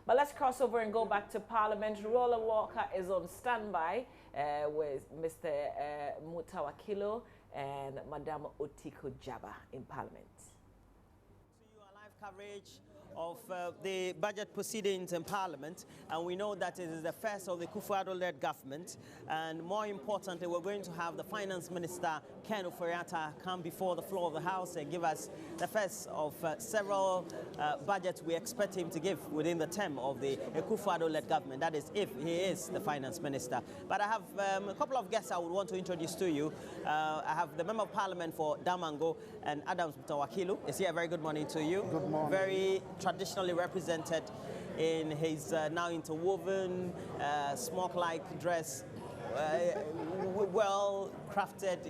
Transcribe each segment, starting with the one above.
But let's cross over and go back to Parliament. Roller Walker is on standby with Mr. Mutawakilo and Madam Otiko Djaba in Parliament. To you, a live coverage of the budget proceedings in Parliament, and we know that it is the first of the Kufuor-led government, and more importantly, we're going to have the Finance Minister, Ken Ofori-Atta, come before the floor of the House and give us the first of several budgets we expect him to give within the term of the Kufuor-led government, that is, if he is the Finance Minister. But I have a couple of guests I would want to introduce to you. I have the Member of Parliament for Damango and Adams Mutawakilo. Is here. Very good morning to you. Good morning. Very traditionally represented in his now interwoven smock-like dress, well crafted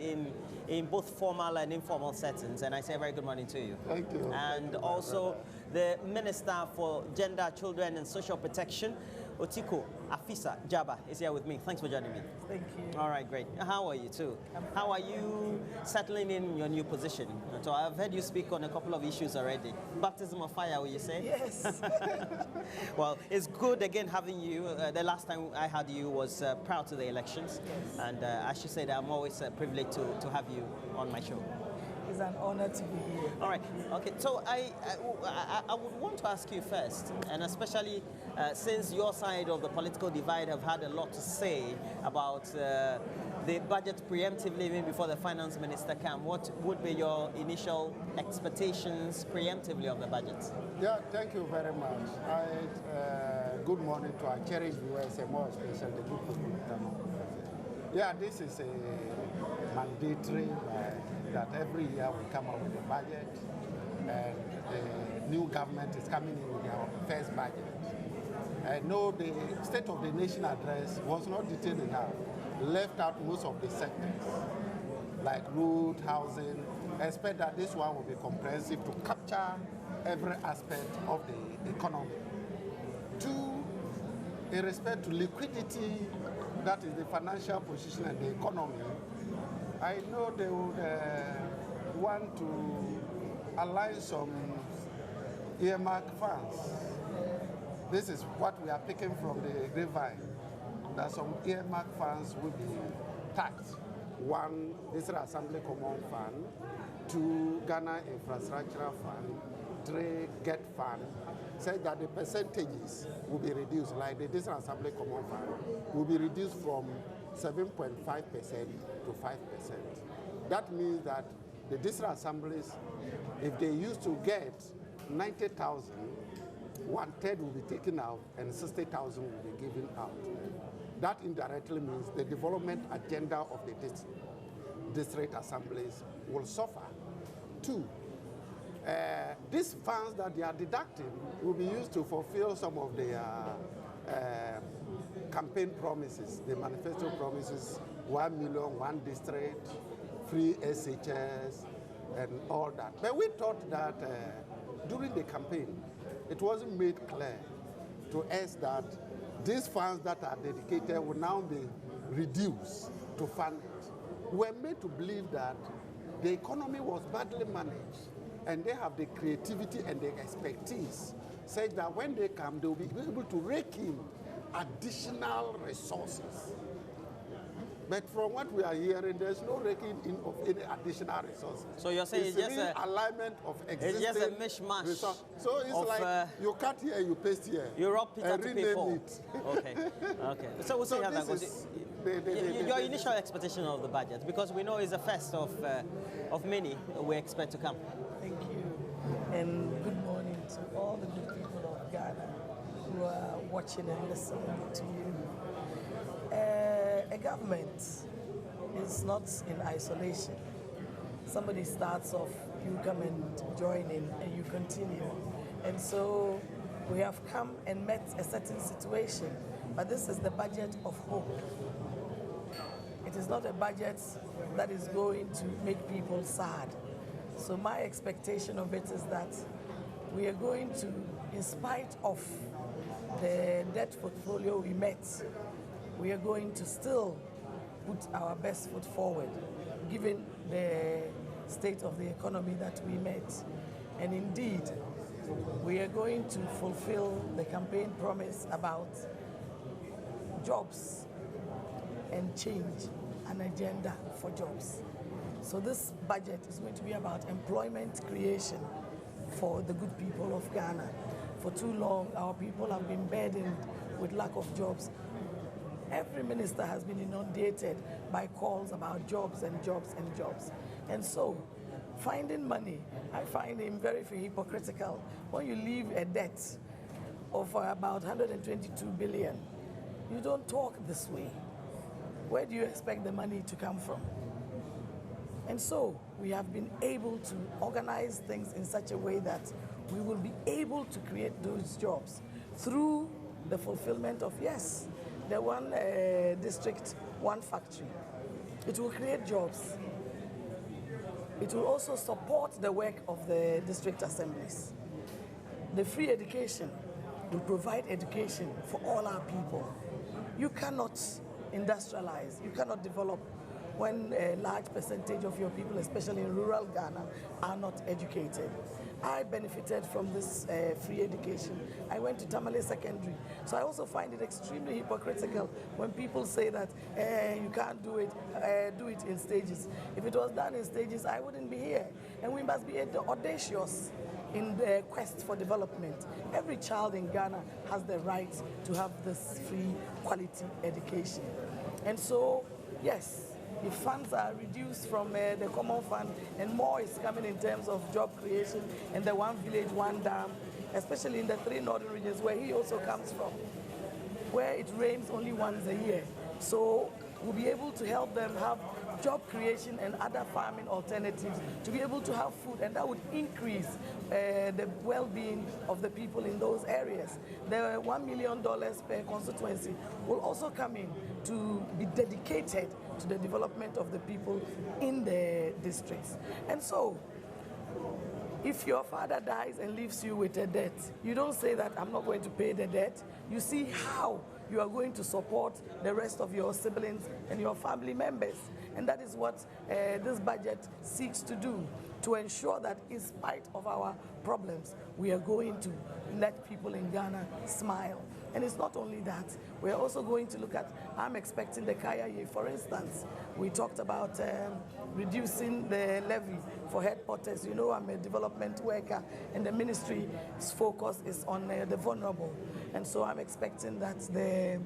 in both formal and informal settings. And I say a very good morning to you. Thank you. And also the Minister for Gender, Children and Social Protection, Otiko Djaba, is here with me. Thanks for joining me. Thank you. All right, great. How are you too? How are you settling in your new position? So I've heard you speak on a couple of issues already. Baptism of fire, will you say? Yes. Well, it's good again having you. The last time I had you was prior to the elections. Yes. And I should say that I'm always privileged to have you on my show. It's an honor to be here. All right. Okay. So I would want to ask you first, and especially since your side of the political divide have had a lot to say about the budget preemptively even before the Finance Minister came, what would be your initial expectations preemptively of the budget? Yeah, thank you very much. Good morning to our cherished viewers and more especially the good people. Yeah, this is a mandatory that every year we come up with a budget, and the new government is coming in with their first budget. I know the State of the Nation address was not detailed enough, left out most of the sectors, like road, housing. I expect that this one will be comprehensive to capture every aspect of the economy. Two, in respect to liquidity, that is the financial position and the economy, I know they would want to align some earmark funds. This is what we are picking from the grapevine, that some earmark funds will be taxed. One, this Assembly Common Fund. Two, Ghana Infrastructure Fund. Three, GET Fund. Say that the percentages will be reduced, like the District Assembly Common Fund will be reduced from 7.5% to 5%. That means that the district assemblies, if they used to get 90,000, 1/3 will be taken out and 60,000 will be given out. That indirectly means the development agenda of the district assemblies will suffer. Two, these funds that they are deducting will be used to fulfill some of their campaign promises, the manifesto promises, 1 million, one district, free SHS, and all that. But we thought that during the campaign, it wasn't made clear to us that these funds that are dedicated will now be reduced to fund it. We were made to believe that the economy was badly managed, and they have the creativity and the expertise, such that when they come, they will be able to rake in additional resources. But from what we are hearing, there's no raking in of any additional resources. So you're saying it's just an alignment of existing it's just a mishmash resource. So it's like you cut here, you paste here. You rob Peter to pay Paul. Okay, okay. So we'll see how that goes. Your initial expectation of the budget, because we know it's the first of many we expect to come. Thank you, and good morning to all the good people of Ghana who are watching and listening to you. A government is not in isolation. Somebody starts off, you come and join in, and you continue. And so we have come and met a certain situation, but this is the budget of hope. It is not a budget that is going to make people sad. So my expectation of it is that we are going to, in spite of the debt portfolio we met, we are going to still put our best foot forward, given the state of the economy that we met. And indeed, we are going to fulfill the campaign promise about jobs and change, an agenda for jobs. So this budget is going to be about employment creation for the good people of Ghana. For too long, our people have been burdened with lack of jobs. Every minister has been inundated by calls about jobs and jobs and jobs. And so, finding money, I find him very hypocritical. When you leave a debt of about 122 billion, you don't talk this way. Where do you expect the money to come from? And so, we have been able to organize things in such a way that we will be able to create those jobs through the fulfillment of, yes, the one district, one factory. It will create jobs. It will also support the work of the district assemblies. The free education will provide education for all our people. You cannot industrialize, you cannot develop when a large percentage of your people, especially in rural Ghana, are not educated. I benefited from this free education. I went to Tamale Secondary. So I also find it extremely hypocritical when people say that you can't do it in stages. If it was done in stages, I wouldn't be here. And we must be audacious in the quest for development. Every child in Ghana has the right to have this free quality education. And so, yes, if funds are reduced from the common fund and more is coming in terms of job creation and the one village, one dam, especially in the 3 northern regions where he also comes from, where it rains only once a year. So we'll be able to help them have job creation and other farming alternatives to be able to have food, and that would increase the well-being of the people in those areas. The $1 million per constituency will also come in to be dedicated to the development of the people in the districts. And so, if your father dies and leaves you with a debt, you don't say that I'm not going to pay the debt. You see how you are going to support the rest of your siblings and your family members. And that is what this budget seeks to do, to ensure that in spite of our problems, we are going to let people in Ghana smile. And it's not only that, we're also going to look at, I'm expecting the Kaya, for instance. We talked about reducing the levy for headquarters. You know, I'm a development worker, and the ministry's focus is on the vulnerable. And so I'm expecting that the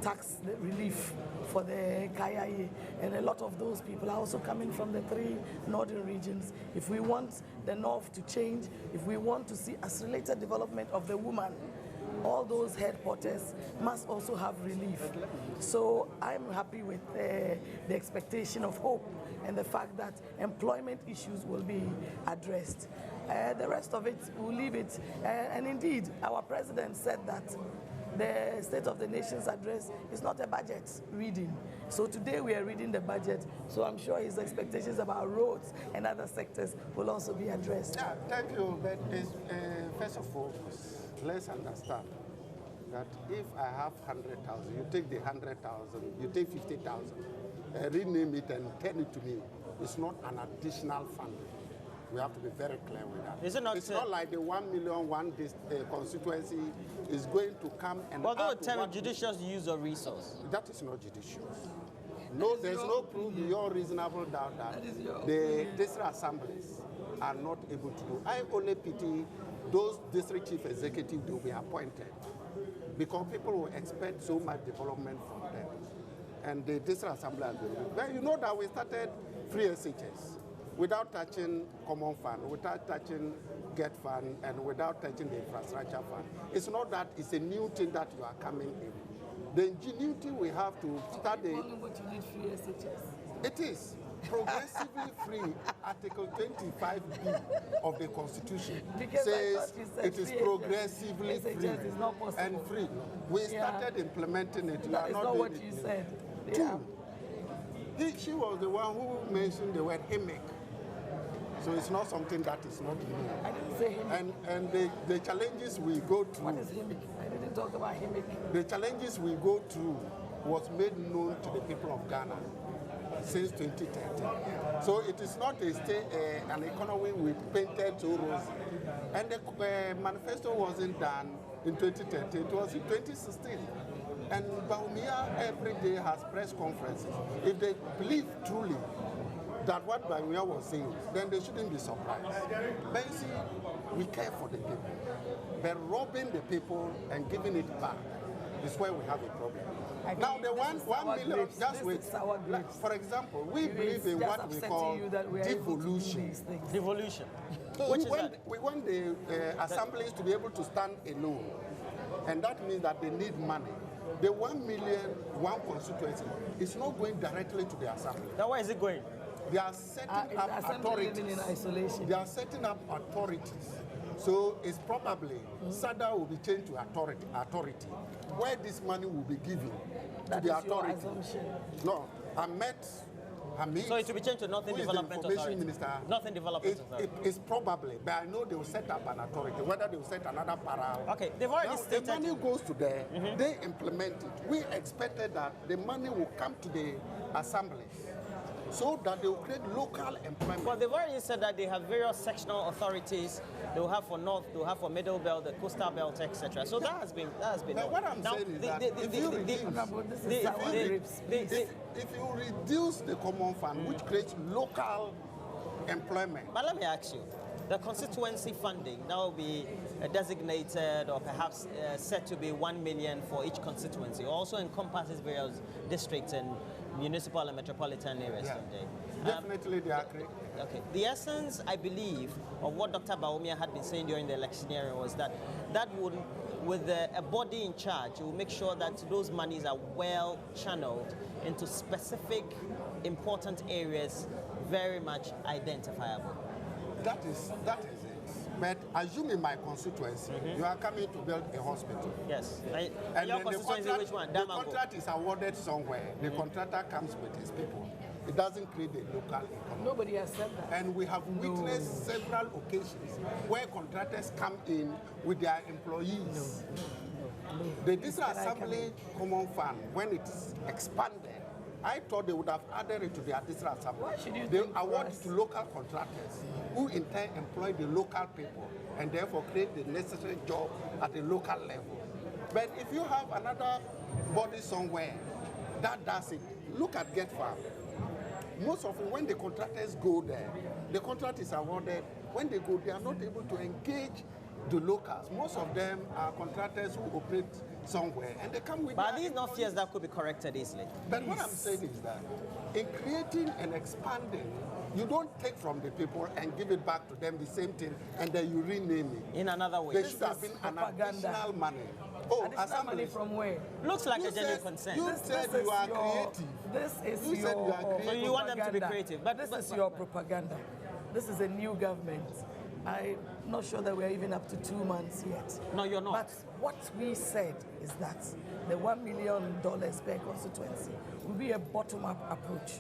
tax relief for the Kaya, and a lot of those people are also coming from the 3 northern regions. If we want the north to change, if we want to see accelerated development of the woman, all those headquarters must also have relief. So I'm happy with the expectation of hope and the fact that employment issues will be addressed. The rest of it, we'll leave it. And indeed, our president said that the State of the Nation's address is not a budget reading. So today we are reading the budget, so I'm sure his expectations about roads and other sectors will also be addressed. Yeah, thank you. But first of all, let's understand that if I have 100,000, you take the 100,000, you take 50,000, rename it and turn it to me. It's not an additional fund. We have to be very clear with that. It's not like the 1 million constituency is going to come and. Although it's judicious use of resource. That is not judicious. No, there's no proof beyond reasonable doubt that the district assemblies are not able to do. I only pity those district chief executives will be appointed because people will expect so much development from them. And the district assembly are doing it. Well, you know that we started free SHS without touching common fund, without touching get fund, and without touching the infrastructure fund. It's not that it's a new thing that you are coming in. The ingenuity we have to start the... What you need free SHS. It is progressively free. Article 25B of the Constitution says it is progressively free and free. We started implementing it. That is not what you said. Two, she was the one who mentioned the word HIMIC. So it's not something that is not new. I didn't say HIMIC. And the challenges we go through. What is HIMIC? I didn't talk about HIMIC. The challenges we go through was made known to the people of Ghana since 2013. So it is not an economy with painted so rosy. And the manifesto wasn't done in 2013, it was in 2016. And Bawumia every day has press conferences. If they believe truly that what Bawumia was saying, then they shouldn't be surprised. But you see, we care for the people. But robbing the people and giving it back is where we have a problem. Now the 1 million, just wait. For example, we believe in what we call devolution. Devolution. We want the assemblies to be able to stand alone. And that means that they need money. The 1 million, one constituency is not going directly to the assembly. Now where is it going? They are setting up authorities. In isolation. They are setting up authorities. So it's probably SADA will be changed to authority, where this money will be given to the authority. No, I met Hamid. So it will be changed to Nothing Development Authority. Minister. Nothing Development Authority. It's probably, but I know they will set up an authority. Whether they will set another para. Okay, they've already stated. The money goes to there. They implement it. We expected that the money will come to the assemblies, so that they will create local employment. Well, they've already said that they have various sectional authorities. They will have for North, they will have for Middle Belt, the Coastal Belt, etc. So that has been. But what I'm saying is that if you reduce the common fund, which creates local employment. But let me ask you, the constituency funding that will be designated or perhaps set to be 1 million for each constituency, also encompasses various districts and municipal and metropolitan areas. Yeah. Definitely they are correct. Okay. The essence, I believe, of what Dr. Bawumia had been saying during the electioneering was that would, with a body in charge, it will make sure that those monies are well channeled into specific important areas, very much identifiable. That is it. But assume in my constituency, you are coming to build a hospital. Yes. And your constituency, which one? The contract is awarded somewhere. The contractor comes with his people. It doesn't create a local economy. Nobody has said that. And we have witnessed several occasions where contractors come in with their employees. The District Assembly Common Fund, when it's expanded, I thought they would have added it to their district assembly. They award it to local contractors who in turn employ the local people and therefore create the necessary job at the local level. But if you have another body somewhere that does it, look at Get Farm. Most often when the contractors go there, the contract is awarded. When they go, they are not able to engage the locals. Most of them are contractors who operate somewhere, and they come with. But are these not fears that could be corrected easily? But what I'm saying is that in creating and expanding, you don't take from the people and give it back to them the same thing, and then you rename it in another way. There should have been an additional money. Oh, additional money from where? Looks like a genuine consent. You said you are creative. This is you said you are creative. So you want them to be creative, but this is your propaganda. This is a new government. I'm not sure that we're even up to 2 months yet. No, you're not. But what we said is that the $1 million per constituency will be a bottom-up approach.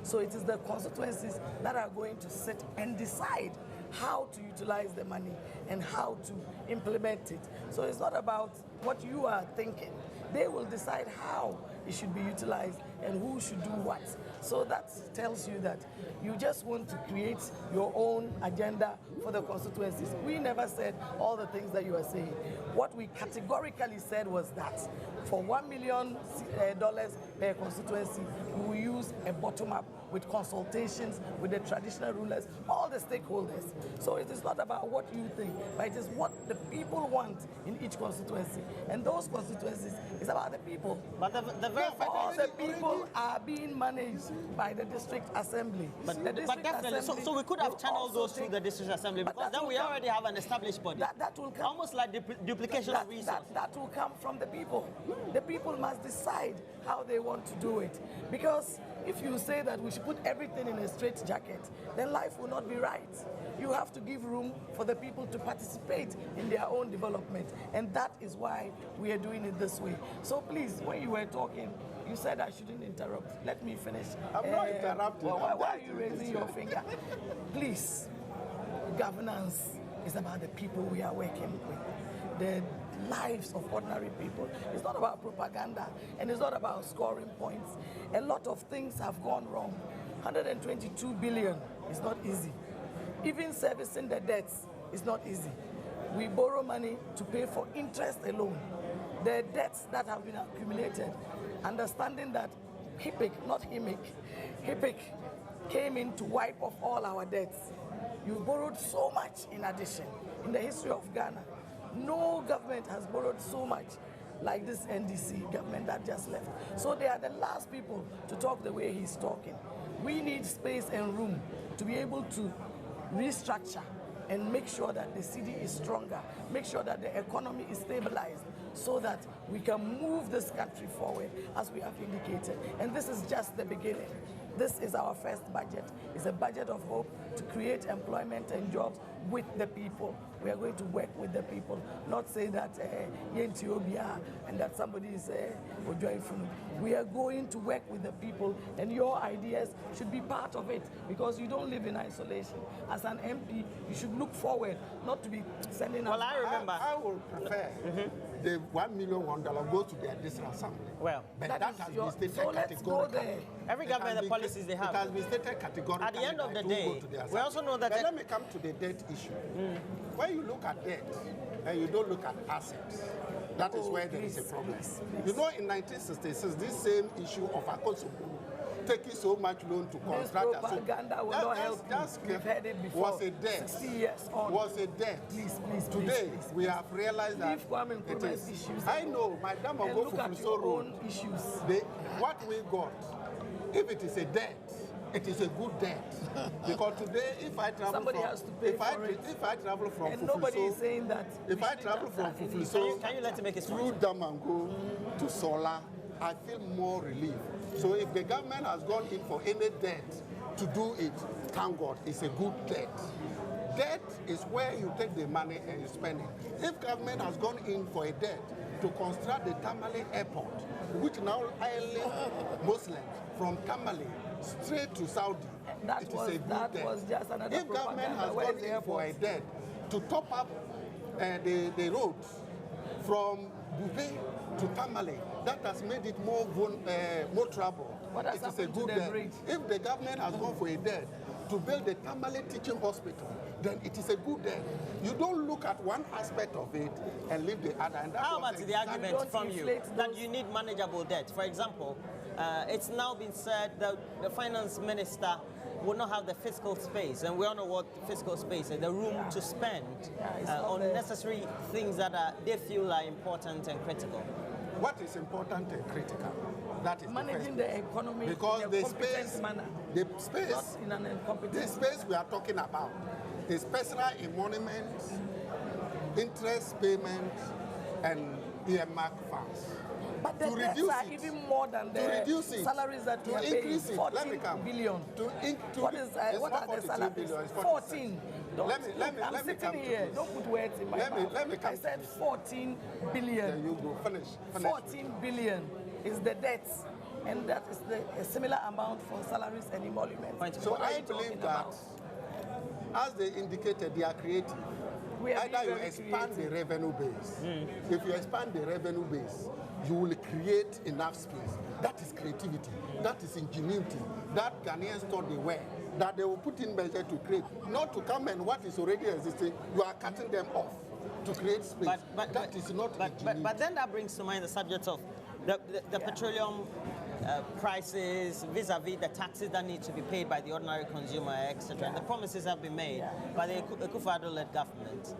So it is the constituencies that are going to sit and decide how to utilize the money and how to implement it. So it's not about what you are thinking. They will decide how it should be utilized and who should do what. So that tells you that you just want to create your own agenda for the constituencies. We never said all the things that you are saying. What we categorically said was that for $1 million per constituency, we will use a bottom-up with consultations with the traditional rulers, all the stakeholders. So it is not about what you think, but it is what the people want in each constituency. And those constituencies is about the people. But the very fact all the people are being managed by the district assembly. But definitely, so we could have channeled those through the district assembly, because then we already have an established body. That will come. Almost like duplication of resources. That will come from the people. The people must decide how they want to do it. Because if you say that we should put everything in a straitjacket, then life will not be right. You have to give room for the people to participate in their own development. And that is why we are doing it this way. So please, when you were talking, you said I shouldn't interrupt. Let me finish. I'm not interrupting. Why are you raising your finger? Please, governance is about the people we are working with. The lives of ordinary people. It's not about propaganda, and it's not about scoring points. A lot of things have gone wrong. 122 billion is not easy. Even servicing the debts is not easy. We borrow money to pay for interest alone. The debts that have been accumulated, understanding that HIPIC came in to wipe off all our debts. You borrowed so much in addition. In the history of Ghana, no government has borrowed so much like this NDC government that just left. So they are the last people to talk the way he's talking. We need space and room to be able to restructure and make sure that the city is stronger, make sure that the economy is stabilized so that we can move this country forward as we have indicated. And this is just the beginning. This is our first budget. It's a budget of hope to create employment and jobs with the people. We are going to work with the people, not say that Ethiopia and that somebody is joining from. We are going to work with the people, and your ideas should be part of it because you don't live in isolation. As an MP, you should look forward, not to be sending us. Well, I remember. I would prefer the $1 million goes to the Additional Assembly. Well, but that has been stated so let's go categorically. there. Every government, the policies they have. It has been stated categorically. At the end of the that it day, will go to the we assembly. also know that. But let me come to the debt issue. When you look at debt, and you don't look at assets, that is where there is a problem. Please. You know, in 1966, this same issue of Akoso taking so much loan to construct This propaganda will not help you. We've heard it before. was a debt. 60 years on. Was a debt. Please, Today, please. we have realized that Leave Kwame it Nkrumah's is. issues I alone. know, Madam And look Ogo at Fufuso your Road. own issues. What we got, if it is a debt, it is a good debt. Because today, if I travel Somebody from, has to pay for it. If I travel from And nobody is Fufuso, saying that. if I travel from Fufuso Can you let him make his through point? Damango to Sola, I feel more relief. So if the government has gone in for any debt to do it, thank God, it's a good debt. Debt is where you take the money and you spend it. If government has gone in for a debt to construct the Tamale airport, which now highly Muslims from Tamale straight to Saudi, That it was- is a good that debt. was just another If government propaganda. has Where gone is the in for a airport? debt to top up the roads from Bube to Tamale, that has made it more trouble. What has It is a happened to good the debt. bridge? If the government has gone for a debt to build the Tamale teaching hospital, then it is a good debt. You don't look at one aspect of it and leave the other. And that How was about the exactly- argument Don't from you inflate that those- you need manageable debt? For example, it's now been said that the finance minister will not have the fiscal space, and we all know what fiscal space is, the room to spend it's not on there. necessary things that they feel are important and critical. What is important and critical? That is Managing the the first economy because in a the competent space, manner, the space, not in an incompetent the space we are talking about is personal emoluments, interest payments, and earmark funds. But the to debts reduce are it, even more than to the reduce it, salaries that we to are paying. increase it. Let me 14 come. billion. What is it's what not are the 42 salaries? billion, it's 14. Don't, Let me I'm come sitting to here. this. Don't put words in my Let me- mouth. let me come I to said this. 14 There billion. you go. Finish. 14 billion is the debts, and that is a similar amount for salaries and emoluments. Point. So What are I you talking believe that, about? as they indicated, they are creative. We are Either you being very expand creative. the revenue base. If you expand the revenue base, you will create enough space. That is creativity. That is ingenuity. That Ghanaians thought they were. That they will put in measure to create. Not to come and what is already existing, you are cutting them off to create space. That is not ingenuity. But then that brings to mind the subject of the petroleum prices vis-a-vis the taxes that need to be paid by the ordinary consumer, etc. And the promises have been made by the Akufo-Addo-led government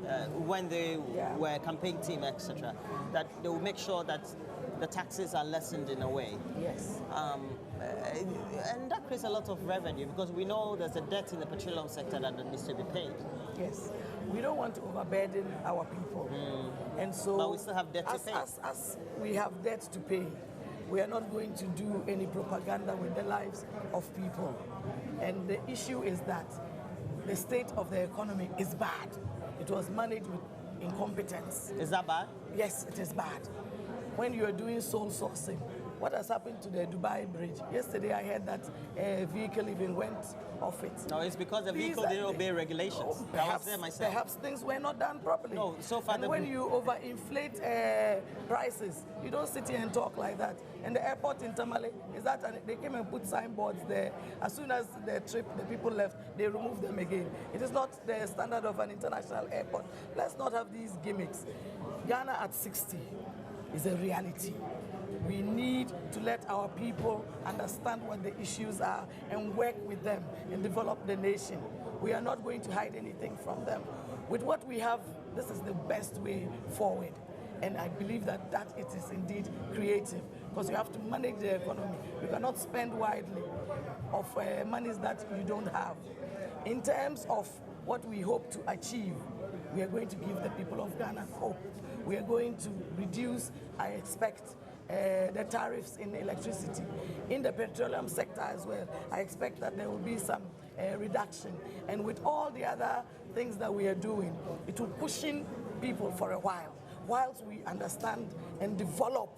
when they were a campaign team, etc. That they will make sure that the taxes are lessened in a way. Yes. And that creates a lot of revenue because we know there's a debt in the petroleum sector that needs to be paid. Yes. We don't want to overburden our people. And so But we still have debt to pay. As we have debt to pay, we are not going to do any propaganda with the lives of people. And the issue is that the state of the economy is bad. It was managed with incompetence. Is that bad? Yes, it is bad. When you are doing soul sourcing, What has happened to the Dubai Bridge? Yesterday I heard that a vehicle even went off it. No, it's because the vehicle didn't obey regulations. I was there myself. Perhaps things were not done properly. No, so far. And when you overinflate prices, you don't sit here and talk like that. And the airport in Tamale is that, and they came and put signboards there. As soon as the people left, they removed them again. It is not the standard of an international airport. Let's not have these gimmicks. Ghana at 60 is a reality. We need to let our people understand what the issues are and work with them and develop the nation. We are not going to hide anything from them. With what we have, this is the best way forward. And I believe that it is indeed creative, because you have to manage the economy. You cannot spend widely of monies that you don't have. In terms of what we hope to achieve, we are going to give the people of Ghana hope. We are going to reduce, I expect, the tariffs in electricity. In the petroleum sector as well, I expect that there will be some reduction. And with all the other things that we are doing, it will push in people for a while, whilst we understand and develop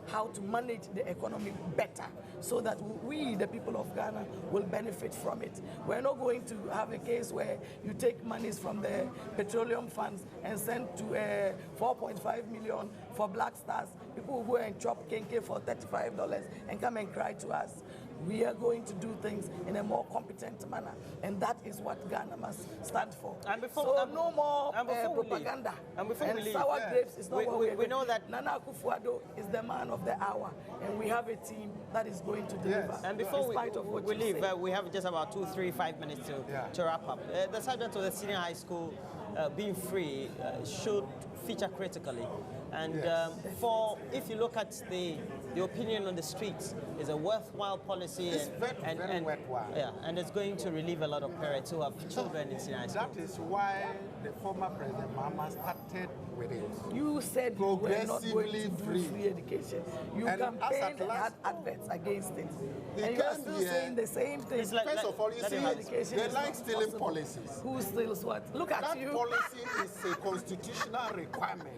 how to manage the economy better, so that we, the people of Ghana, will benefit from it. We're not going to have a case where you take monies from the petroleum funds and send to 4.5 million for Black Stars, people who go and chop kenke for $35 and come and cry to us. We are going to do things in a more competent manner, and that is what Ghana must stand for. And before, so no more propaganda. And before we leave, sour grapes is not what we know that Nana Akufo-Addo is the man of the hour, and we have a team that is going to deliver. Yes. And before we leave, say. We have just about 2, 3, 5 minutes to wrap up. The subject of the senior high school being free should feature critically. And if you look at the opinion on the streets, is a worthwhile policy. It's very worthwhile. Yeah, and it's going to relieve a lot of parents who have children in senior high school. That is why the former President Mahama started with it. You said you were not going to do free education. You campaigned and had adverts against it. And you are still saying the same thing. First of all, you see, they like stealing policies. Who steals what? Look at you. That policy is a constitutional requirement.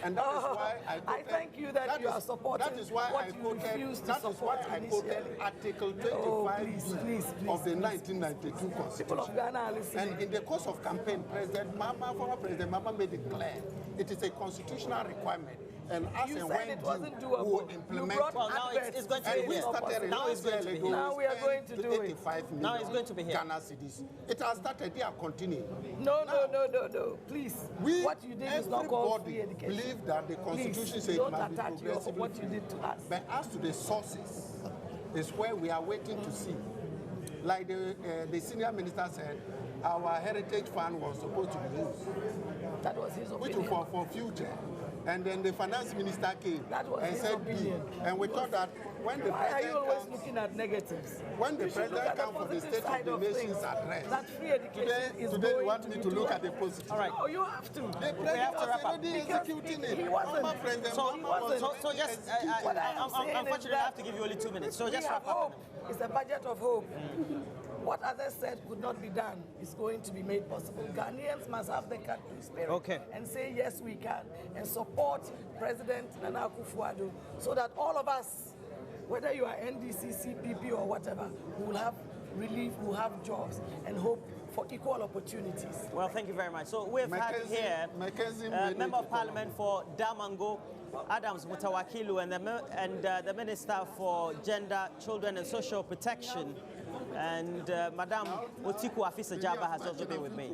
And that is why I thank you that you are supporting what you refuse to support initially. Article 25 of the 1992 Constitution. People of Ghana are listening. And in the course of campaign, former President Mahama made it clear it is a constitutional requirement. And as and when we will implement it. Well, now it's going to be here. Now it's going to be here. Now we are going to do it. Now it's going to be here. Ghana cedis. It has started, they are continuing. No. Please. What you did is not called free education. Believe that the Constitution says it don't must be attach what you did to us. But as to the sources, is where we are waiting to see. Like the senior minister said, our heritage fund was supposed to be used. That was his opinion. Which was for future. And then the finance minister came and said opinion. And we thought that when the Why are you president always comes, looking at negatives? when the president comes for the State of the Nation's address, that free education today you want me to look at the positive. All right. No, you have to. The president was already executing it. He wasn't. So just, unfortunately, I have to give you only 2 minutes. So just wrap up. Hope. It's a budget of hope. What others said could not be done is going to be made possible. Ghanaians must have the country spirit and say, yes, we can, and support President Nana Akufo-Addo so that all of us, whether you are NDC, CPP, or whatever, will have relief, will have jobs, and hope for equal opportunities. Well, thank you very much. So we've had here Member of Parliament for Damango, Adams Mutawakilu, and the Minister for Gender, Children and Social Protection, and Madam Otiko Djaba has also been with me.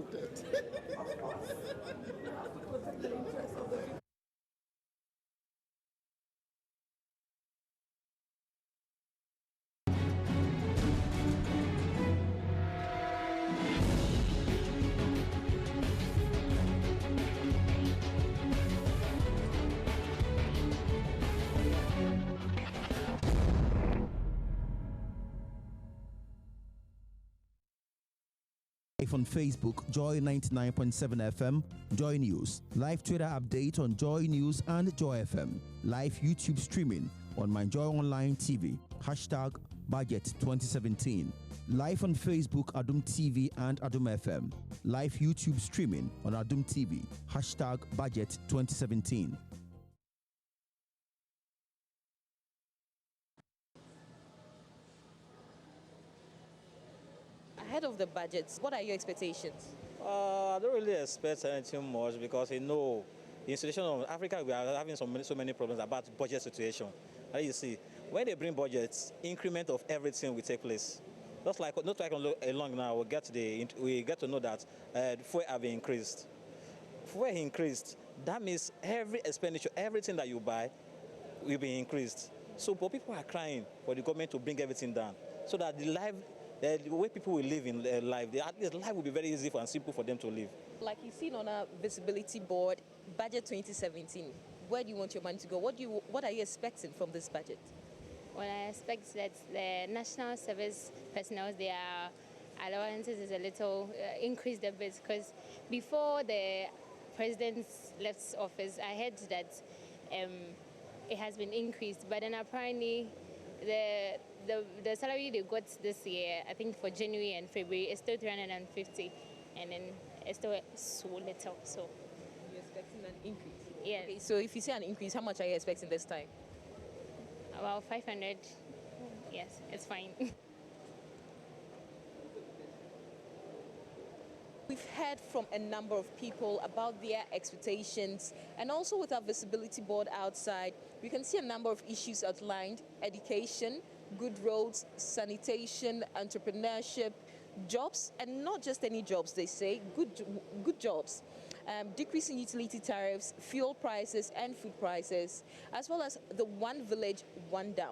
On Facebook, Joy 99.7 FM, Joy News. Live Twitter update on Joy News and Joy FM. Live YouTube streaming on My Joy Online TV. #Budget 2017. Live on Facebook, Adum TV and Adum FM. Live YouTube streaming on Adum TV. #Budget 2017. ahead of the budget, what are your expectations? I don't really expect anything much because the institution of Africa, we are having so many problems about budget situation. And you see, when they bring budgets, increment of everything will take place. Just like not like along now, we get to know that fuel have increased. Fuel increased. That means every expenditure, everything that you buy, will be increased. So people are crying for the government to bring everything down, so that the way people will live in their life, at least life will be very easy and simple for them to live. Like you've seen on our visibility board, budget 2017. Where do you want your money to go? What are you expecting from this budget? Well, I expect that the national service personnel, their allowances is a little increased a bit, because before the president left office, I heard that it has been increased, but then apparently the salary they got this year, I think for January and February, is still 350, and then it's still so little. So you're expecting an increase? Yeah. Okay, so if you say an increase, how much are you expecting this time? About 500. Yes, it's fine. We've heard from a number of people about their expectations, and also with our visibility board outside, we can see a number of issues outlined: education, good roads, sanitation, entrepreneurship, jobs, and not just any jobs, they say, good jobs. Decrease in utility tariffs, fuel prices and food prices, as well as the one village, one dam.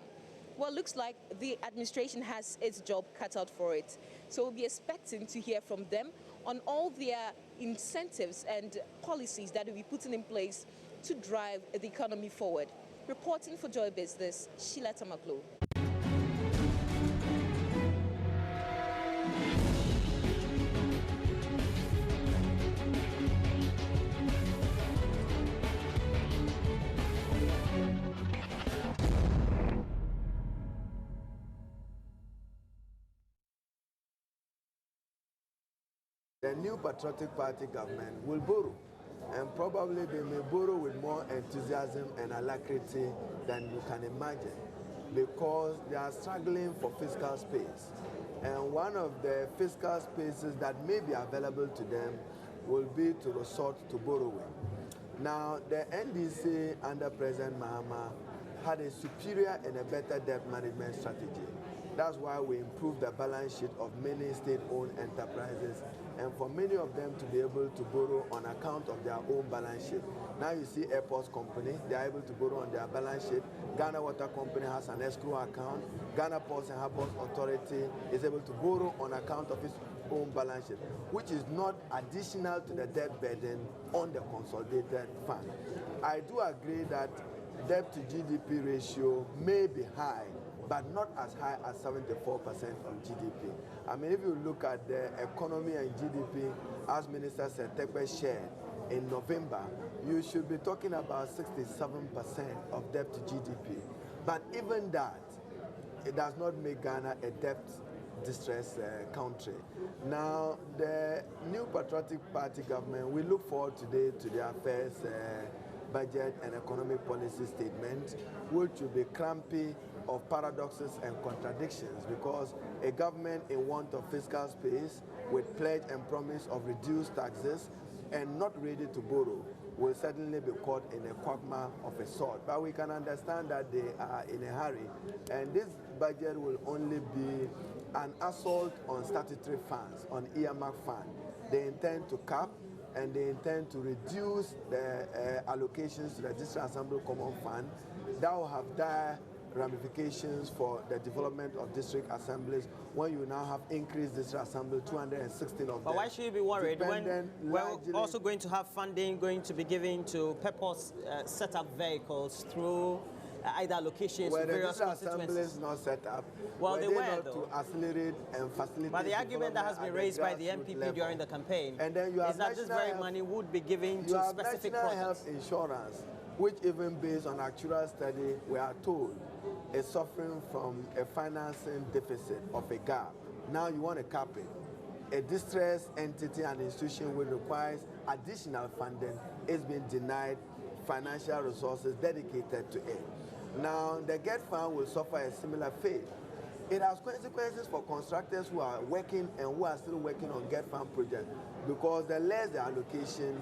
Well, looks like the administration has its job cut out for it. So we'll be expecting to hear from them on all their incentives and policies that will be put in place to drive the economy forward. Reporting for Joy Business, Sheila Tamaklo. The new Patriotic Party government will borrow, and probably they may borrow with more enthusiasm and alacrity than you can imagine, because they are struggling for fiscal space. And one of the fiscal spaces that may be available to them will be to resort to borrowing. Now, the NDC under President Mahama had a superior and a better debt management strategy. That's why we improved the balance sheet of many state-owned enterprises, and for many of them to be able to borrow on account of their own balance sheet. Now you see Airports Company, they are able to borrow on their balance sheet. Ghana Water Company has an escrow account. Ghana Ports and Harbours Authority is able to borrow on account of its own balance sheet, which is not additional to the debt burden on the consolidated fund. I do agree that debt to GDP ratio may be high, but not as high as 74% of GDP. I mean, if you look at the economy and GDP, as Minister Setekpe shared in November, you should be talking about 67% of debt to GDP. But even that, it does not make Ghana a debt-distressed country. Now, the new Patriotic Party government, we look forward today to their first budget and economic policy statement, which will be crampy of paradoxes and contradictions, because a government in want of fiscal space with pledge and promise of reduced taxes and not ready to borrow will certainly be caught in a quagmire of a sort. But we can understand that they are in a hurry, and this budget will only be an assault on statutory funds, on earmark fund. They intend to cap and they intend to reduce the allocations to the District Assembly Common Fund. That will have dire ramifications for the development of district assemblies when you now have increased district assembly, 216 of them. But why should you be worried when we're also going to have funding going to be given to purpose set up vehicles through either locations or various constituencies? Well, the district assembly is not set up. Well, they were to accelerate and facilitate. But the argument that has been raised by the MPP level during the campaign and then you have is that this very money would be given to specific national projects. Health insurance, which even based on actual study, we are told is suffering from a financing deficit of a gap. Now you want to cap it. A distressed entity and institution which requires additional funding is being denied financial resources dedicated to it. Now the GET fund will suffer a similar fate. it has consequences for constructors who are working and who are still working on Get Farm projects, because the less the allocation,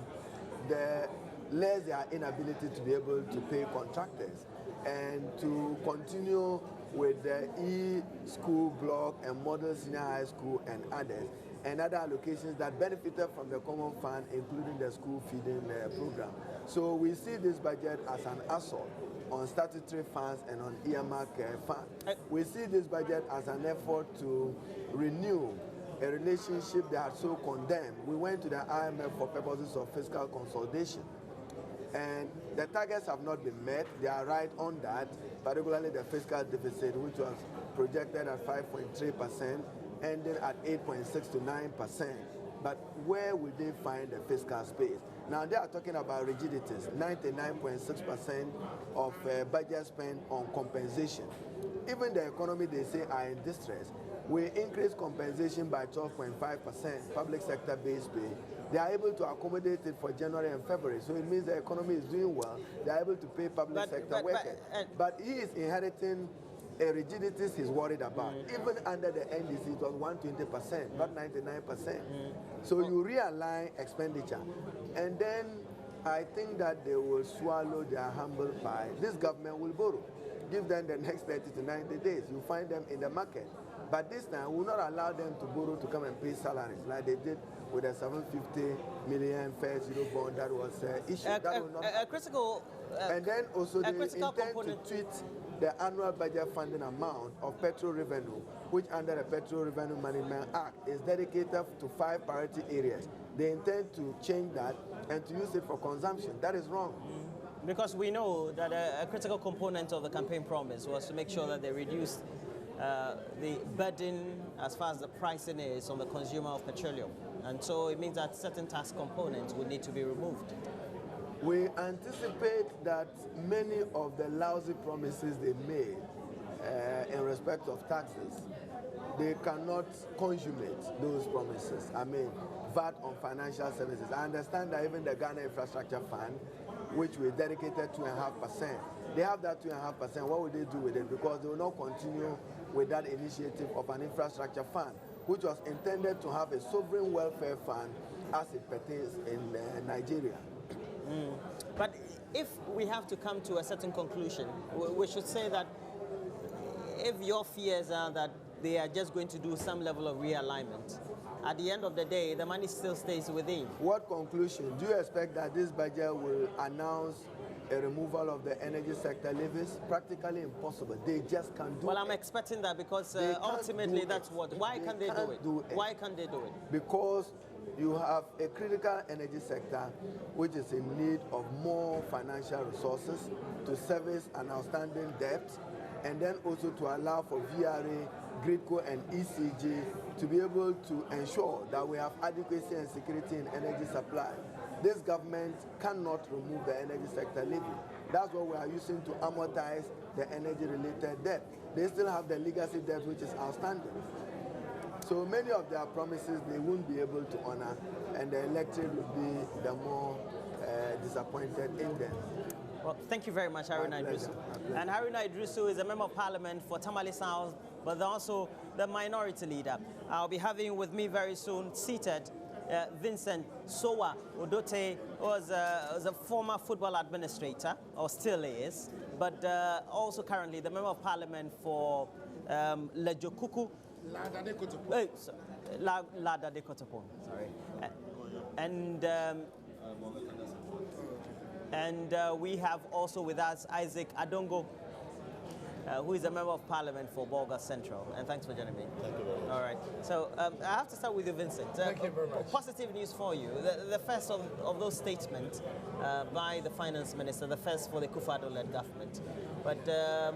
the less their inability to be able to pay contractors and to continue with the e-school block and model senior high school and others, and other allocations that benefited from the common fund, including the school feeding program. So we see this budget as an assault on statutory funds and on earmark funds. We see this budget as an effort to renew a relationship they had so condemned. We went to the IMF for purposes of fiscal consolidation, and the targets have not been met. They are right on that, particularly the fiscal deficit, which was projected at 5.3%, ending at 8.6 to 9%. But where will they find the fiscal space? Now they are talking about rigidities, 99.6% of budget spent on compensation. Even the economy, they say, are in distress. We increase compensation by 12.5%, public sector base pay. They are able to accommodate it for January and February. So it means the economy is doing well. They are able to pay public sector workers. But he is inheriting a rigidities he's worried about. Even under the NDC, it was 120%, not 99%. So you realign expenditure. And then I think that they will swallow their humble pie. This government will borrow. Give them the next 30 to 90 days. You find them in the market. But this time, we will not allow them to borrow to come and pay salaries like they did with the 750 million first euro bond that was issued. That will not happen. Critical, and then also they intend component to tweet the annual budget funding amount of petrol revenue, which under the Petrol Revenue Management Act is dedicated to 5 priority areas. They intend to change that and to use it for consumption. That is wrong. Because we know that a critical component of the campaign promise was to make sure that they reduced the burden as far as the pricing is on the consumer of petroleum. And so it means that certain tax components would need to be removed. We anticipate that many of the lousy promises they made in respect of taxes, they cannot consummate those promises. I mean, VAT on financial services. I understand that even the Ghana Infrastructure Fund, which we dedicated 2.5%, they have that 2.5%. What will they do with it? Because they will not continue with that initiative of an infrastructure fund, which was intended to have a sovereign welfare fund as it pertains in Nigeria. But if we have to come to a certain conclusion, we should say that if your fears are that they are just going to do some level of realignment, at the end of the day, the money still stays within. What conclusion? Do you expect that this budget will announce a removal of the energy sector levies? Practically impossible. They just can't do it. Well, I'm expecting that because ultimately that's what. Why can't they do it? Why can't they do it? Because you have a critical energy sector which is in need of more financial resources to service an outstanding debt, and then also to allow for VRA, GRIDCO and ECG to be able to ensure that we have adequacy and security in energy supply. This government cannot remove the energy sector levy. That's what we are using to amortize the energy-related debt. They still have the legacy debt which is outstanding. So many of their promises they won't be able to honor, and the electorate will be the more disappointed in them. Well, thank you very much, Haruna Idrisu. And Haruna Idrisu is a member of parliament for Tamale South, but also the minority leader. I'll be having with me very soon, seated, Vincent Sowa Odote, was a former football administrator, or still is, but also currently the member of parliament for Lejokuku. Lada de Kotopon, sorry. And we have also with us Isaac Adongo, who is a member of parliament for Bolga Central. And thanks for joining me. Thank you very much. All right. So I have to start with you, Vincent. Thank you very much. Positive news for you. The first of those statements by the finance minister, the first for the Kufuor-led government. But the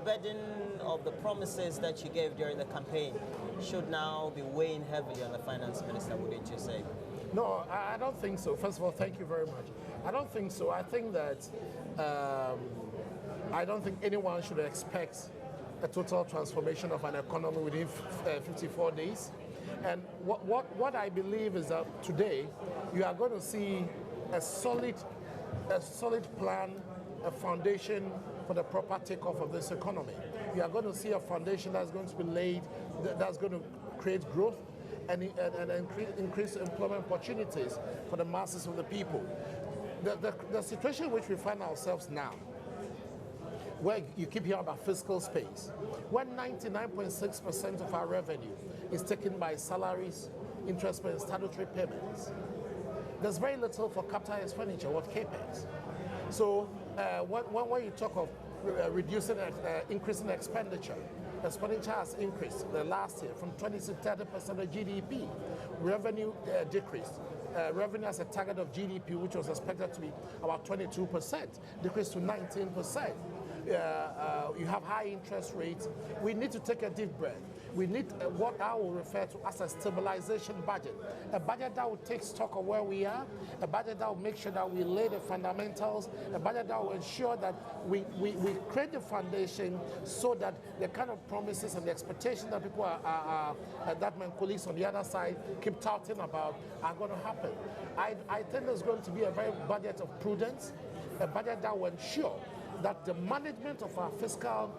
burden of the promises that you gave during the campaign should now be weighing heavily on the finance minister, wouldn't you say? No, I don't think so. First of all, thank you very much. I don't think so. I think that I don't think anyone should expect a total transformation of an economy within 54 days. And what I believe is that today you are going to see a solid plan a foundation for the proper takeoff of this economy. We are going to see a foundation that's going to be laid, that's going to create growth and increase employment opportunities for the masses of the people. The situation in which we find ourselves now, where you keep hearing about fiscal space, when 99.6% of our revenue is taken by salaries, interest and statutory payments, there's very little for capital expenditure, what CAPEX. So when you talk of reducing, increasing expenditure has increased the last year from 20 to 30% of GDP. Revenue decreased. Revenue as a target of GDP, which was expected to be about 22%, decreased to 19%. You have high interest rates. We need to take a deep breath. We need what I will refer to as a stabilization budget, a budget that will take stock of where we are, a budget that will make sure that we lay the fundamentals, a budget that will ensure that we create the foundation so that the kind of promises and the expectations that people that my colleagues on the other side keep touting about are going to happen. I think there's going to be a very budget of prudence, a budget that will ensure that the management of our fiscal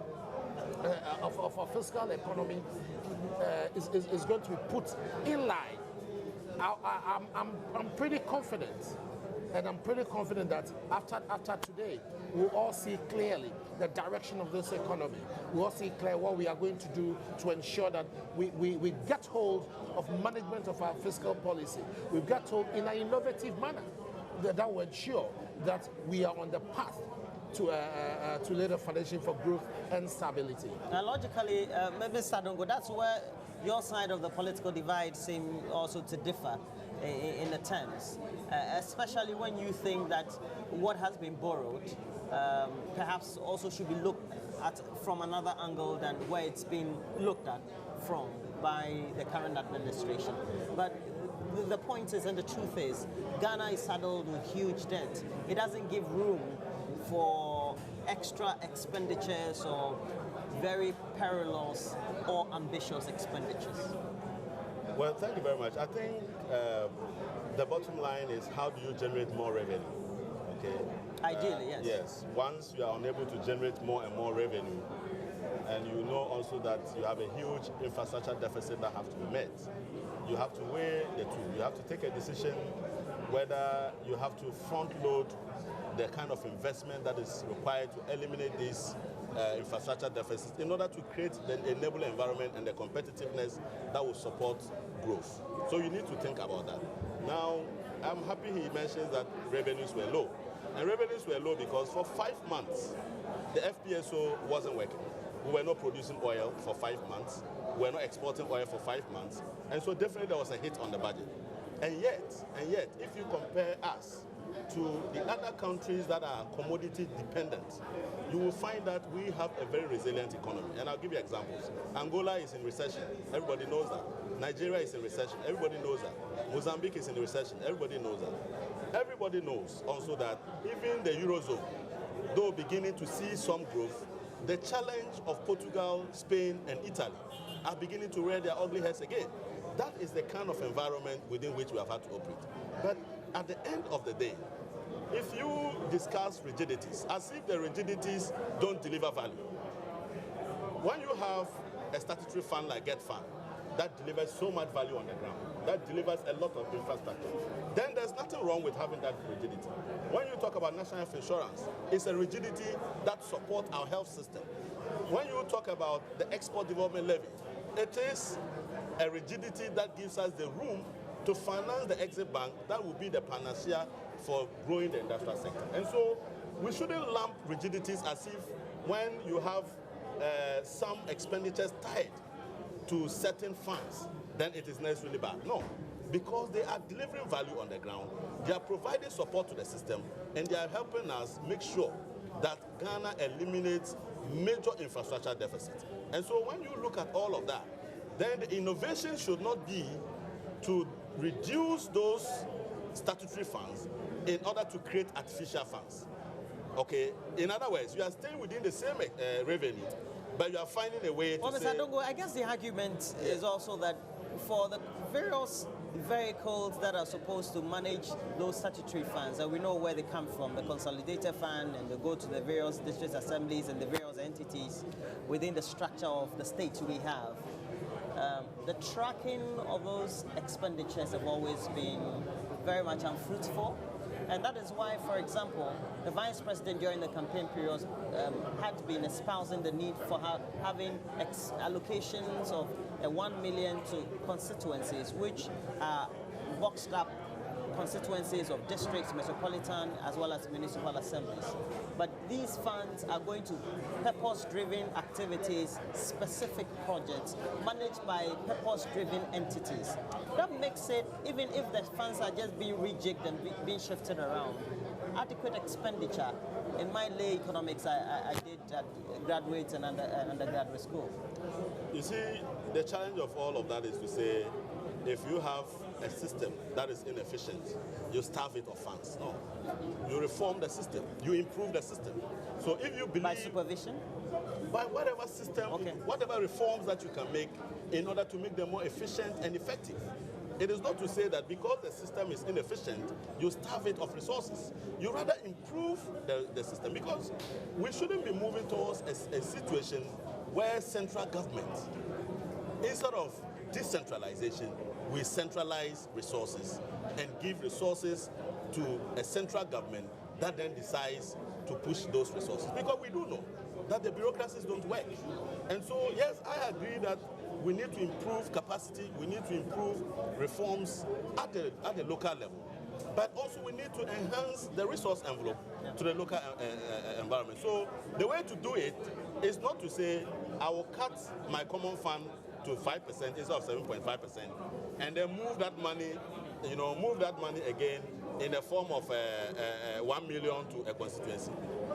of our fiscal economy is going to be put in line. I'm pretty confident, and I'm pretty confident that after today, we'll all see clearly the direction of this economy. We'll all see clearly what we are going to do to ensure that we get hold of management of our fiscal policy. We get hold in an innovative manner that will ensure that we are on the path to lay the foundation for growth and stability. Now, logically, Mr. Adongo, that's where your side of the political divide seems also to differ in the terms, especially when you think that what has been borrowed perhaps also should be looked at from another angle than where it's been looked at from by the current administration. But the point is, and the truth is, Ghana is saddled with huge debt. It doesn't give room for extra expenditures or very perilous or ambitious expenditures. Well, thank you very much. I think the bottom line is, how do you generate more revenue? Okay. Ideally, yes. Yes. Once you are unable to generate more and more revenue, and you know also that you have a huge infrastructure deficit that has to be met, you have to weigh the two. You have to take a decision whether you have to front load the kind of investment that is required to eliminate these infrastructure deficits in order to create the enabling environment and the competitiveness that will support growth. So you need to think about that. Now, I'm happy he mentions that revenues were low. And revenues were low because for 5 months, the FPSO wasn't working. We were not producing oil for 5 months. We were not exporting oil for 5 months. And so definitely there was a hit on the budget. And yet, if you compare us to the other countries that are commodity dependent, you will find that we have a very resilient economy. And I'll give you examples. Angola is in recession. Everybody knows that. Nigeria is in recession. Everybody knows that. Mozambique is in recession. Everybody knows that. Everybody knows also that even the Eurozone, though beginning to see some growth, the challenge of Portugal, Spain, and Italy are beginning to rear their ugly heads again. That is the kind of environment within which we have had to operate. But at the end of the day, if you discuss rigidities, as if the rigidities don't deliver value, when you have a statutory fund like Get Fund that delivers so much value on the ground, that delivers a lot of infrastructure, then there's nothing wrong with having that rigidity. When you talk about national health insurance, it's a rigidity that supports our health system. When you talk about the export development levy, it is a rigidity that gives us the room to finance the exit bank that will be the panacea for growing the industrial sector. And so we shouldn't lump rigidities as if when you have some expenditures tied to certain funds, then it is necessarily bad. No, because they are delivering value on the ground, they are providing support to the system, and they are helping us make sure that Ghana eliminates major infrastructure deficits. And so when you look at all of that, then the innovation should not be to reduce those statutory funds in order to create artificial funds. Okay? In other words, you are staying within the same revenue, but you are finding a way to Mr. Adongo, I guess the argument is also that for the various vehicles that are supposed to manage those statutory funds, and we know where they come from, the consolidated fund, and they go to the various district assemblies and the various entities within the structure of the state we have. The tracking of those expenditures have always been very much unfruitful. And that is why, for example, the Vice President during the campaign period had been espousing the need for having allocations of 1 million to constituencies, which are boxed up constituencies of districts, metropolitan, as well as municipal assemblies. But these funds are going to purpose-driven activities, specific projects, managed by purpose-driven entities. That makes it, even if the funds are just being rejigged and being shifted around, adequate expenditure. In my lay economics, I did at graduate and undergraduate school. You see, the challenge of all of that is to say, if you have a system that is inefficient, you starve it of funds. No. You reform the system. You improve the system. So if you believe... By supervision? By whatever system, whatever reforms that you can make in order to make them more efficient and effective. It is not to say that because the system is inefficient, you starve it of resources. You rather improve the system, because we shouldn't be moving towards a situation where central government, instead of decentralization, we centralize resources and give resources to a central government that then decides to push those resources. Because we do know that the bureaucracies don't work. And so, yes, I agree that we need to improve capacity, we need to improve reforms at the local level. But also we need to enhance the resource envelope to the local environment. So the way to do it is not to say, I will cut my common fund to 5% instead of 7.5%, and then move that money, again in the form of 1 million to a constituency.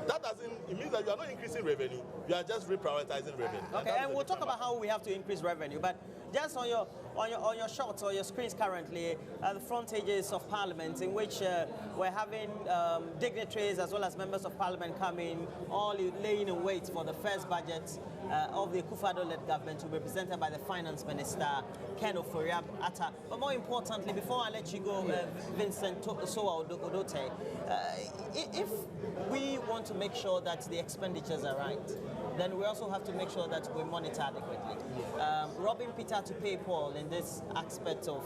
That doesn't, it means that you are not increasing revenue, you are just reprioritizing revenue. Okay, and we'll talk about how we have to increase revenue, but just on your shots or your screens currently, the frontages of Parliament, in which we're having dignitaries as well as members of Parliament coming, all laying in wait for the first budget of the Akufo-Addo-led government, to be presented by the Finance Minister, Ken Ofori-Atta. But more importantly, before I let you go, Vincent Sowa Odote, if we want to make sure that the expenditures are right, then we also have to make sure that we monitor adequately. Robbing Peter to pay Paul in this aspect of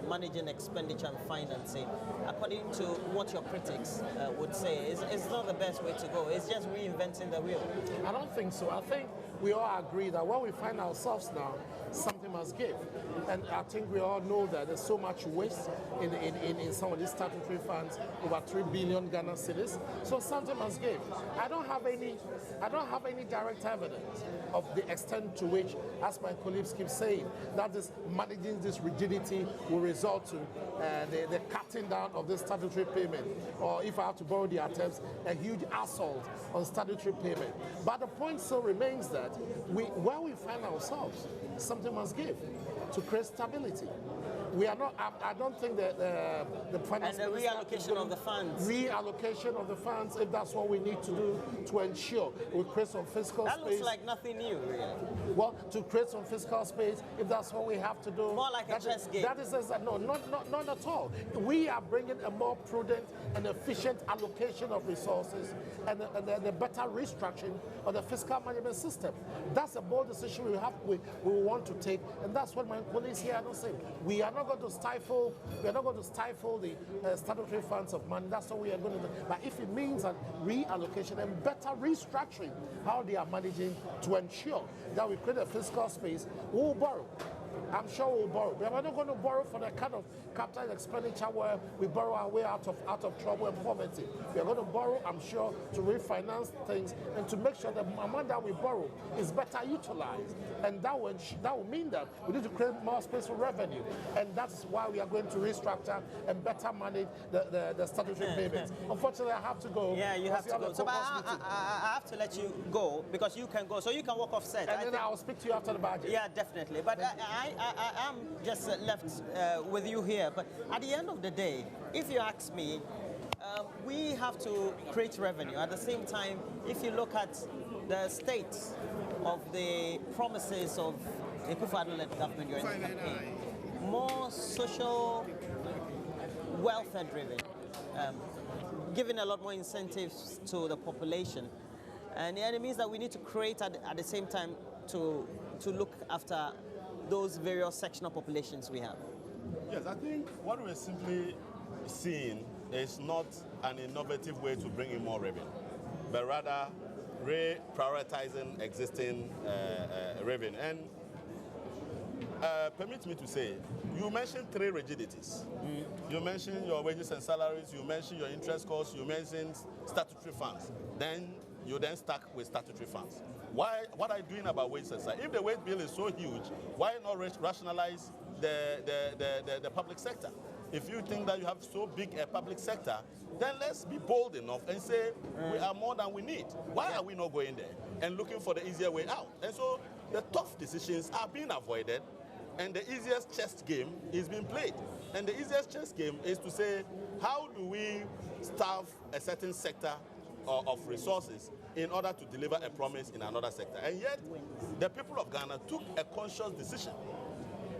managing expenditure and financing, according to what your critics would say, is not the best way to go. It's just reinventing the wheel. I don't think so. I think we all agree that where we find ourselves now, something must give. And I think we all know that there's so much waste in some of these statutory funds, over 3 billion Ghana cedis. So something must give. I don't have any direct evidence of the extent to which, as my colleagues keep saying, that this managing this rigidity will result to the cutting down of the statutory payment, or, if I have to borrow the terms, a huge assault on statutory payment. But the point still remains that where we find ourselves, something must give to create stability. We are not. I don't think that the finance and the reallocation of the funds. Reallocation of the funds, if that's what we need to do to ensure we create some fiscal space. That looks like nothing new, really. Well, to create some fiscal space, if that's what we have to do. More like a chess game. That is no, not at all. We are bringing a more prudent and efficient allocation of resources and a better restructuring of the fiscal management system. That's a bold decision we want to take, and that's what my colleagues here are not saying. We are not going to stifle. We are not going to stifle the statutory funds of money. That's what we are going to do. But if it means a reallocation and better restructuring how they are managing to ensure that we create a fiscal space, we'll borrow. I'm sure we'll borrow. But we're not going to borrow for the kind of capital expenditure where we borrow our way out of trouble and poverty. We are going to borrow, I'm sure, to refinance things and to make sure the amount that we borrow is better utilized. And that will mean that we need to create more space for revenue. And that's why we are going to restructure and better manage the statutory payments. Unfortunately, I have to go. Yeah, you have to go. So I have to let you go, because you can go. So you can walk off set. And then I'll speak to you after the budget. Yeah, definitely. But I am just left with you here. But at the end of the day, if you ask me, we have to create revenue. At the same time, if you look at the state of the promises of the Akufo-Addo-led government during the campaign, more social welfare driven, giving a lot more incentives to the population. And it means that we need to create at the same time to look after those various sectional populations we have. Yes, I think what we're simply seeing is not an innovative way to bring in more revenue, but rather prioritizing existing revenue. And permit me to say, you mentioned three rigidities. You mentioned your wages and salaries, you mentioned your interest costs, you mentioned statutory funds. Then you stuck with statutory funds. What are you doing about wages and salaries? If the wage bill is so huge, why not rationalize the public sector? If you think that you have so big a public sector, then let's be bold enough and say we are more than we need. Why are we not going there and looking for the easier way out? And so the tough decisions are being avoided, and the easiest chess game is being played. And the easiest chess game is to say, how do we starve a certain sector of resources in order to deliver a promise in another sector? And yet, the people of Ghana took a conscious decision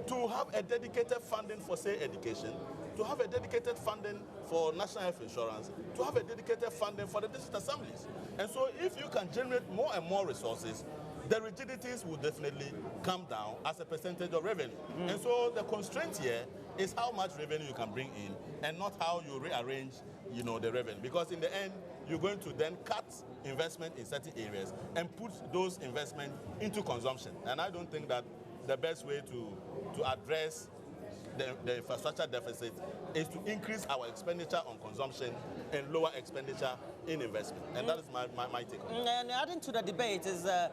to have a dedicated funding for, say, education, to have a dedicated funding for national health insurance, to have a dedicated funding for the district assemblies. And so if you can generate more and more resources, the rigidities will definitely come down as a percentage of revenue. And so the constraint here is how much revenue you can bring in and not how you rearrange, the revenue. Because in the end, you're going to then cut investment in certain areas and put those investments into consumption. And I don't think that the best way to address the infrastructure deficit is to increase our expenditure on consumption and lower expenditure in investment. And that is my take on it. And adding to the debate is a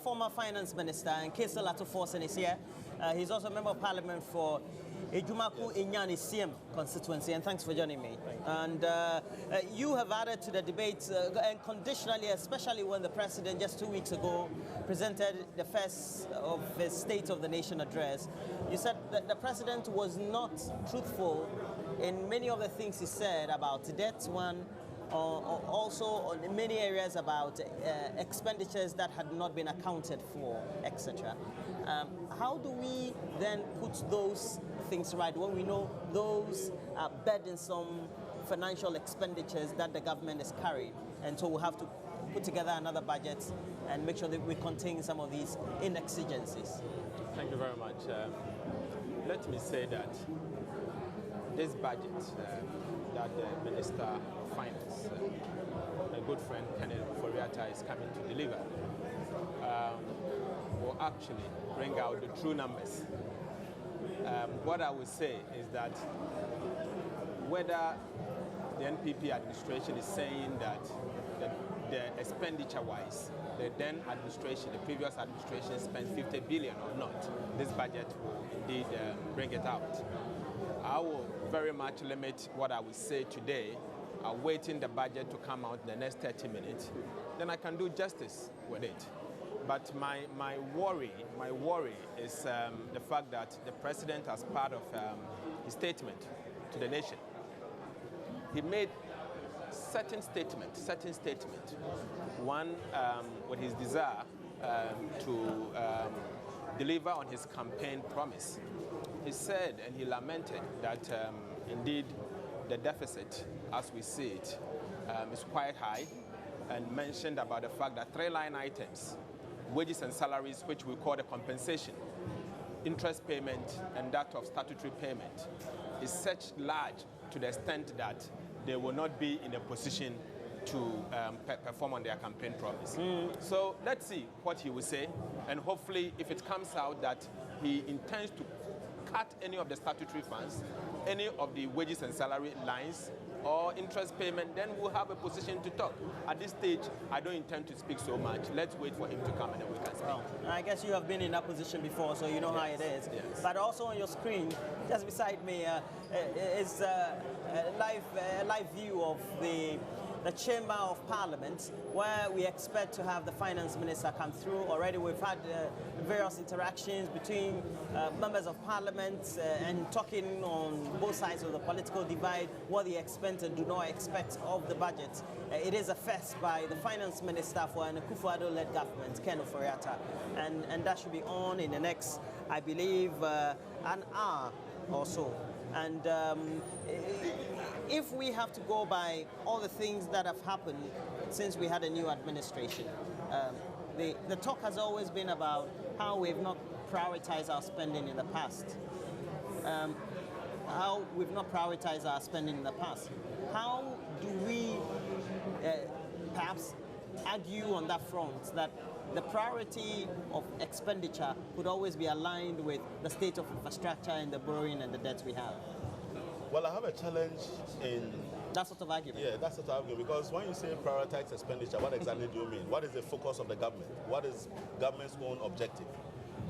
former finance minister, and Kesa Latoforsen is here. He's also a member of parliament for Ejumaku Inyani CM constituency, and thanks for joining me. And you have added to the debate, and conditionally, especially when the president just 2 weeks ago presented the first of his State of the Nation address. You said that the president was not truthful in many of the things he said about debt, also in many areas about expenditures that had not been accounted for, etc. How do we then put those things right when we know those are burdensome financial expenditures that the government is carrying? And so we'll have to put together another budget and make sure that we contain some of these inexigencies. Thank you very much. Let me say that this budget that the Minister of Finance, my good friend Kenneth Foriata, is coming to deliver will actually bring out the true numbers. What I would say is that whether the NPP administration is saying that the expenditure-wise, the then administration, the previous administration spent 50 billion or not, this budget will indeed bring it out. I will very much limit what I will say today, awaiting the budget to come out in the next 30 minutes. Then I can do justice with it. But my worry is the fact that the president, as part of his statement to the nation, he made certain statement. One, with his desire to deliver on his campaign promise. He said and he lamented that indeed the deficit, as we see it, is quite high, and mentioned about the fact that 3 line items, wages and salaries, which we call the compensation, interest payment, and that of statutory payment, is such large to the extent that they will not be in a position to perform on their campaign promise. So let's see what he will say, and hopefully if it comes out that he intends to cut any of the statutory funds, any of the wages and salary lines, or interest payment, then we'll have a position to talk. At this stage, I don't intend to speak so much. Let's wait for him to come and then we can speak. Well, I guess you have been in that position before, so you know how it is. Yes. But also on your screen, just beside me, is a live view of the Chamber of Parliament, where we expect to have the Finance Minister come through. Already we've had various interactions between members of Parliament and talking on both sides of the political divide, what they expect and do not expect of the budget. It is a first by the Finance Minister for an Akufo-Addo-led government, Ken Ofori-Atta, and that should be on in the next, I believe, an hour. or so. And if we have to go by all the things that have happened since we had a new administration, the talk has always been about how we've not prioritized our spending in the past. How we've not prioritized our spending in the past. How do we perhaps argue on that front that the priority of expenditure could always be aligned with the state of infrastructure and the borrowing and the debts we have? Well, I have a challenge in that sort of argument. Yeah, that's sort of argument, because when you say prioritize expenditure, what exactly do you mean? What is the focus of the government? What is government's own objective?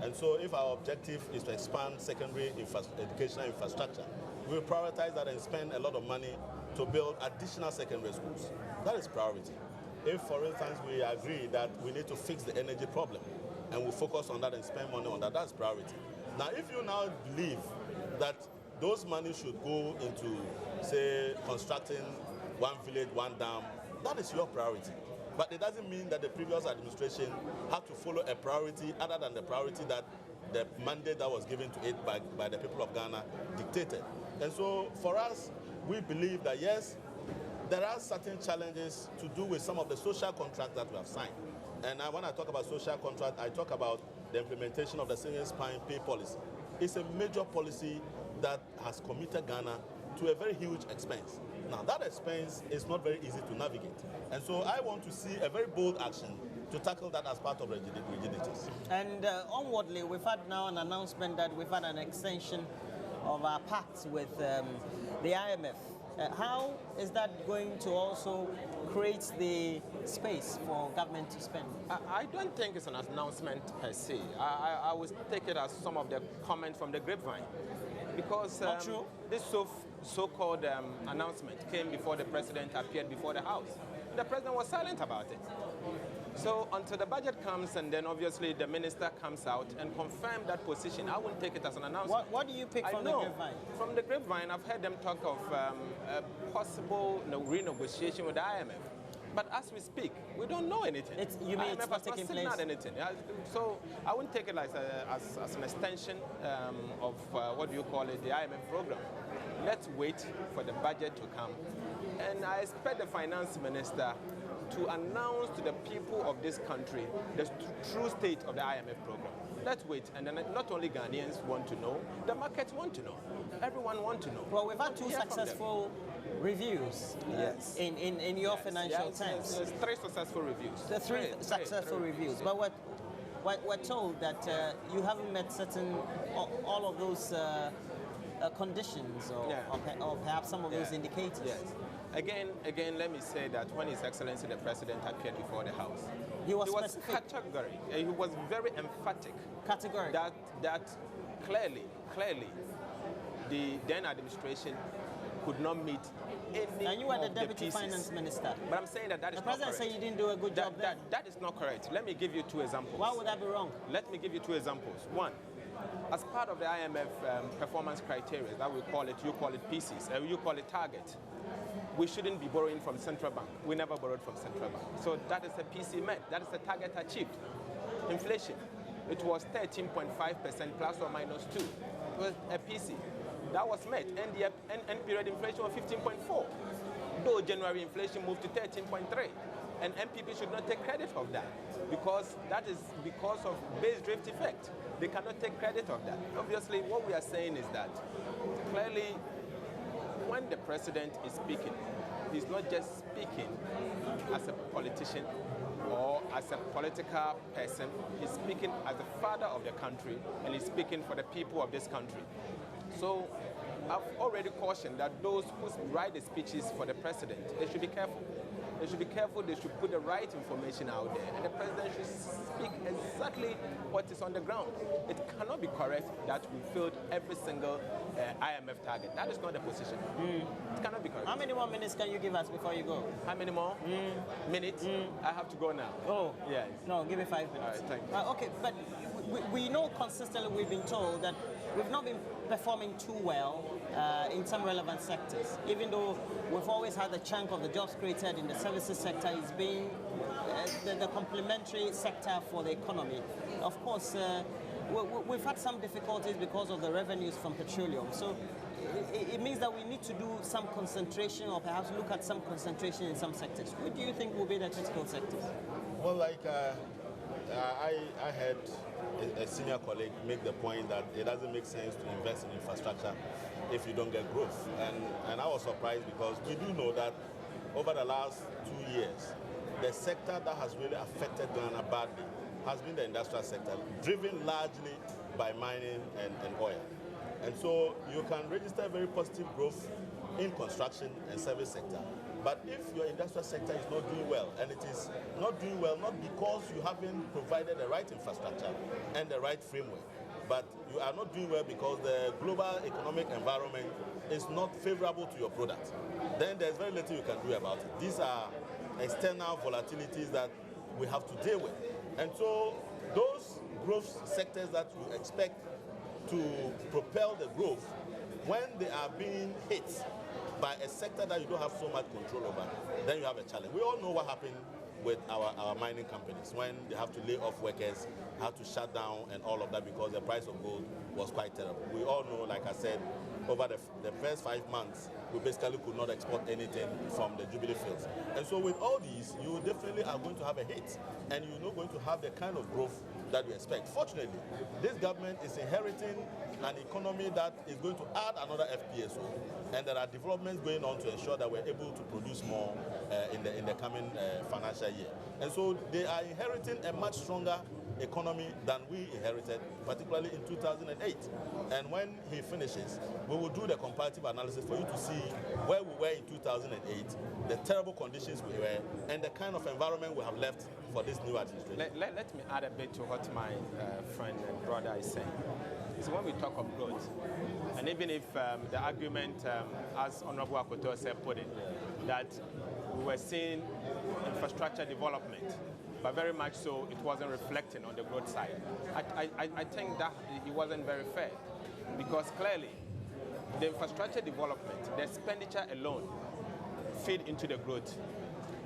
And so if our objective is to expand secondary educational infrastructure, we will prioritize that and spend a lot of money to build additional secondary schools. That is priority. If, for instance, we agree that we need to fix the energy problem and we focus on that and spend money on that, that's priority. Now, if you now believe that those money should go into, say, constructing one village, one dam, that is your priority. But it doesn't mean that the previous administration had to follow a priority other than the priority that the mandate that was given to it by the people of Ghana dictated. And so for us, we believe that yes, there are certain challenges to do with some of the social contracts that we have signed. And when I talk about social contract, I talk about the implementation of the single spine pay policy. It's a major policy that has committed Ghana to a very huge expense. Now, that expense is not very easy to navigate. And so I want to see a very bold action to tackle that as part of rigidities. And onwardly, we've had now an announcement that we've had an extension of our pacts with the IMF. How is that going to also create the space for government to spend? I don't think it's an announcement per se. I would take it as some of the comments from the grapevine. Because this so-called announcement came before the president appeared before the House. The president was silent about it. So until the budget comes and then obviously the minister comes out and confirms that position, I wouldn't take it as an announcement. What do you pick from the grapevine? From the grapevine, I've heard them talk of a possible renegotiation with the IMF. But as we speak, we don't know anything. You mean it's not taking place? Anything. So I wouldn't take it as an extension of what do you call it, the IMF program. Let's wait for the budget to come. And I expect the finance minister to announce to the people of this country the true state of the IMF program. Let's wait. And then not only Ghanaians want to know, the markets want to know. Everyone wants to know. Well, we've had two successful reviews in your financial times. There's 3 successful reviews. The three successful reviews. But we're told that you haven't met all of those conditions or perhaps some of those indicators. Yes. Again, let me say that when His Excellency the President appeared before the House, he was categorical. He was very emphatic. Categorical. That clearly, the then administration could not meet any. And you were the deputy Deputy Finance Minister. But I'm saying that is not correct. The President said you didn't do a good job there. That is not correct. Let me give you 2 examples. Why would that be wrong? Let me give you 2 examples. One, as part of the IMF performance criteria, that we call it, you call it PCs, you call it target, we shouldn't be borrowing from central bank. We never borrowed from central bank. So that is a PC met. That is the target achieved. Inflation, it was 13.5% plus or minus 2. It was a PC. That was met. And the end period inflation was 15.4. Though January inflation moved to 13.3. And MPP should not take credit of that because that is because of base drift effect. They cannot take credit of that. Obviously, what we are saying is that clearly when the president is speaking, he's not just speaking as a politician or as a political person. He's speaking as the father of the country and he's speaking for the people of this country. So I've already cautioned that those who write the speeches for the president, they should be careful. They should be careful, they should put the right information out there, and the president should speak exactly what is on the ground. It cannot be correct that we filled every single IMF target. That is not the position. It cannot be correct. How many more minutes can you give us before you go? How many more minutes? I have to go now. Oh, yes. No, give me 5 minutes. All right, thank you. Okay, but we know consistently we've been told that we've not been performing too well in some relevant sectors, even though we've always had a chunk of the jobs created in the services sector is being the complementary sector for the economy. Of course, we've had some difficulties because of the revenues from petroleum. So it means that we need to do some concentration, or perhaps look at some concentration in some sectors. What do you think will be the critical sectors? Well, like I heard a senior colleague make the point that it doesn't make sense to invest in infrastructure if you don't get growth. And I was surprised because we do know that over the last 2 years, the sector that has really affected Ghana badly has been the industrial sector, driven largely by mining and oil. And so you can register very positive growth in construction and service sector. But if your industrial sector is not doing well, and it is not doing well not because you haven't provided the right infrastructure and the right framework, but you are not doing well because the global economic environment is not favorable to your product, then there's very little you can do about it. These are external volatilities that we have to deal with. And so those growth sectors that you expect to propel the growth, when they are being hit by a sector that you don't have so much control over, then you have a challenge. We all know what happened with our mining companies when they have to lay off workers, have to shut down and all of that because the price of gold was quite terrible. We all know, like I said, over the first 5 months, we basically could not export anything from the Jubilee fields. And so with all these, you definitely are going to have a hit, and you're not going to have the kind of growth that we expect. Fortunately, this government is inheriting an economy that is going to add another FPSO, and there are developments going on to ensure that we're able to produce more in the coming financial year. And so they are inheriting a much stronger economy than we inherited, particularly in 2008. And when he finishes, we will do the comparative analysis for you to see where we were in 2008, the terrible conditions we were, and the kind of environment we have left for this new administration. Let me add a bit to what my friend and brother is saying. So when we talk of growth, and even if the argument, as Honorable Akoto said, put it, that we were seeing infrastructure development, but very much so it wasn't reflecting on the growth side. I think that it wasn't very fair, because clearly the infrastructure development, the expenditure alone feed into the growth.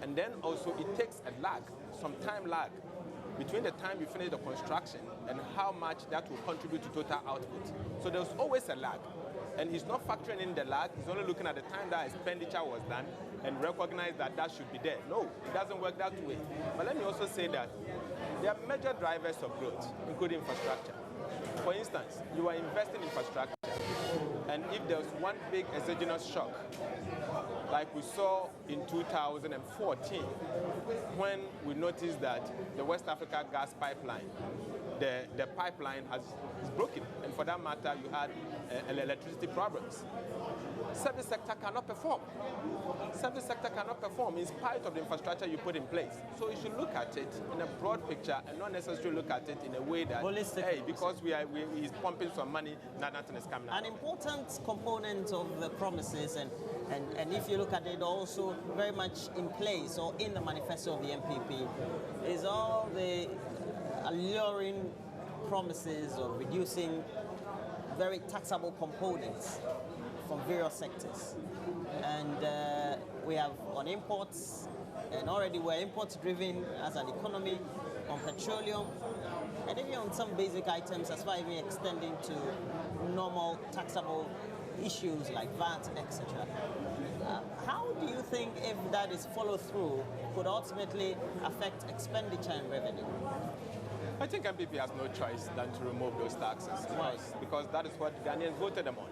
And then also it takes a lag, some time lag, between the time you finish the construction and how much that will contribute to total output. So there's always a lag. And he's not factoring in the lag, he's only looking at the time that expenditure was done and recognize that that should be there. No, it doesn't work that way. But let me also say that there are major drivers of growth, including infrastructure. For instance, you are investing in infrastructure, and if there's one big exogenous shock, like we saw in 2014, when we noticed that the West Africa gas pipeline, the pipeline is broken, and for that matter, you had electricity problems. Service sector cannot perform. Service sector cannot perform in spite of the infrastructure you put in place. So you should look at it in a broad picture and not necessarily look at it in a way that, hey, because he's pumping some money, nothing is coming out. An important component of the promises, and if you look at it also very much in place or in the manifesto of the MPP, is all the alluring promises of reducing very taxable components from various sectors. And we have on imports, and already we're imports driven as an economy on petroleum, and even on some basic items as far as even extending to normal taxable issues like VAT, etc. How do you think, if that is followed through, could ultimately affect expenditure and revenue? I think MPP has no choice than to remove those taxes. Why? Because that is what Ghanaians voted them on.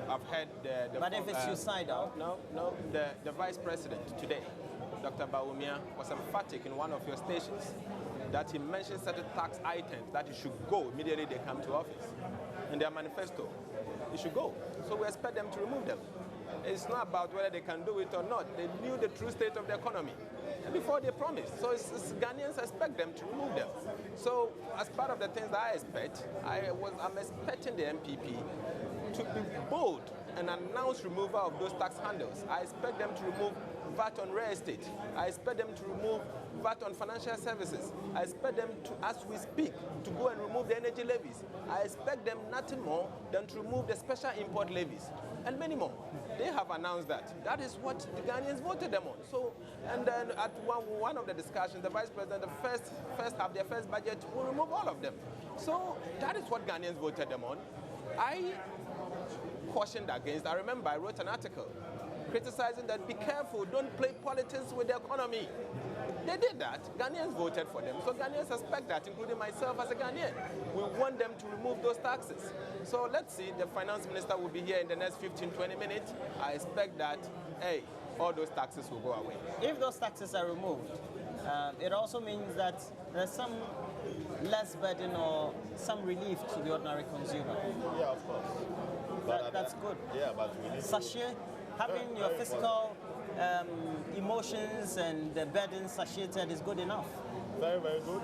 I've heard the but if it's suicidal? No. The Vice President today, Dr. Bawumia, was emphatic in one of your stations that he mentioned certain tax items that it should go immediately they come to office. In their manifesto, it should go. So we expect them to remove them. It's not about whether they can do it or not. They knew the true state of the economy before they promised. So Ghanaians expect them to remove them. So as part of the things that I expect, I'm expecting the MPP to be bold and announce removal of those tax handles. I expect them to remove VAT on real estate. I expect them to remove VAT on financial services. I expect them to, as we speak, to go and remove the energy levies. I expect them nothing more than to remove the special import levies and many more. They have announced that. That is what the Ghanaians voted them on. So, and then at one of the discussions, the Vice President, the first half, their first budget, will remove all of them. So that is what Ghanaians voted them on. I cautioned against. I remember I wrote an article criticizing that, be careful, don't play politics with the economy. They did that. Ghanaians voted for them. So Ghanaians expect that, including myself as a Ghanaian. We want them to remove those taxes. So let's see, the finance minister will be here in the next 15, 20 minutes. I expect that, hey, all those taxes will go away. If those taxes are removed, it also means that there's some less burden or some relief to the ordinary consumer. Yeah, of course. That's good. Yeah, but we need Sachet, having your fiscal emotions and the burdens satiated is good enough. Very, very good.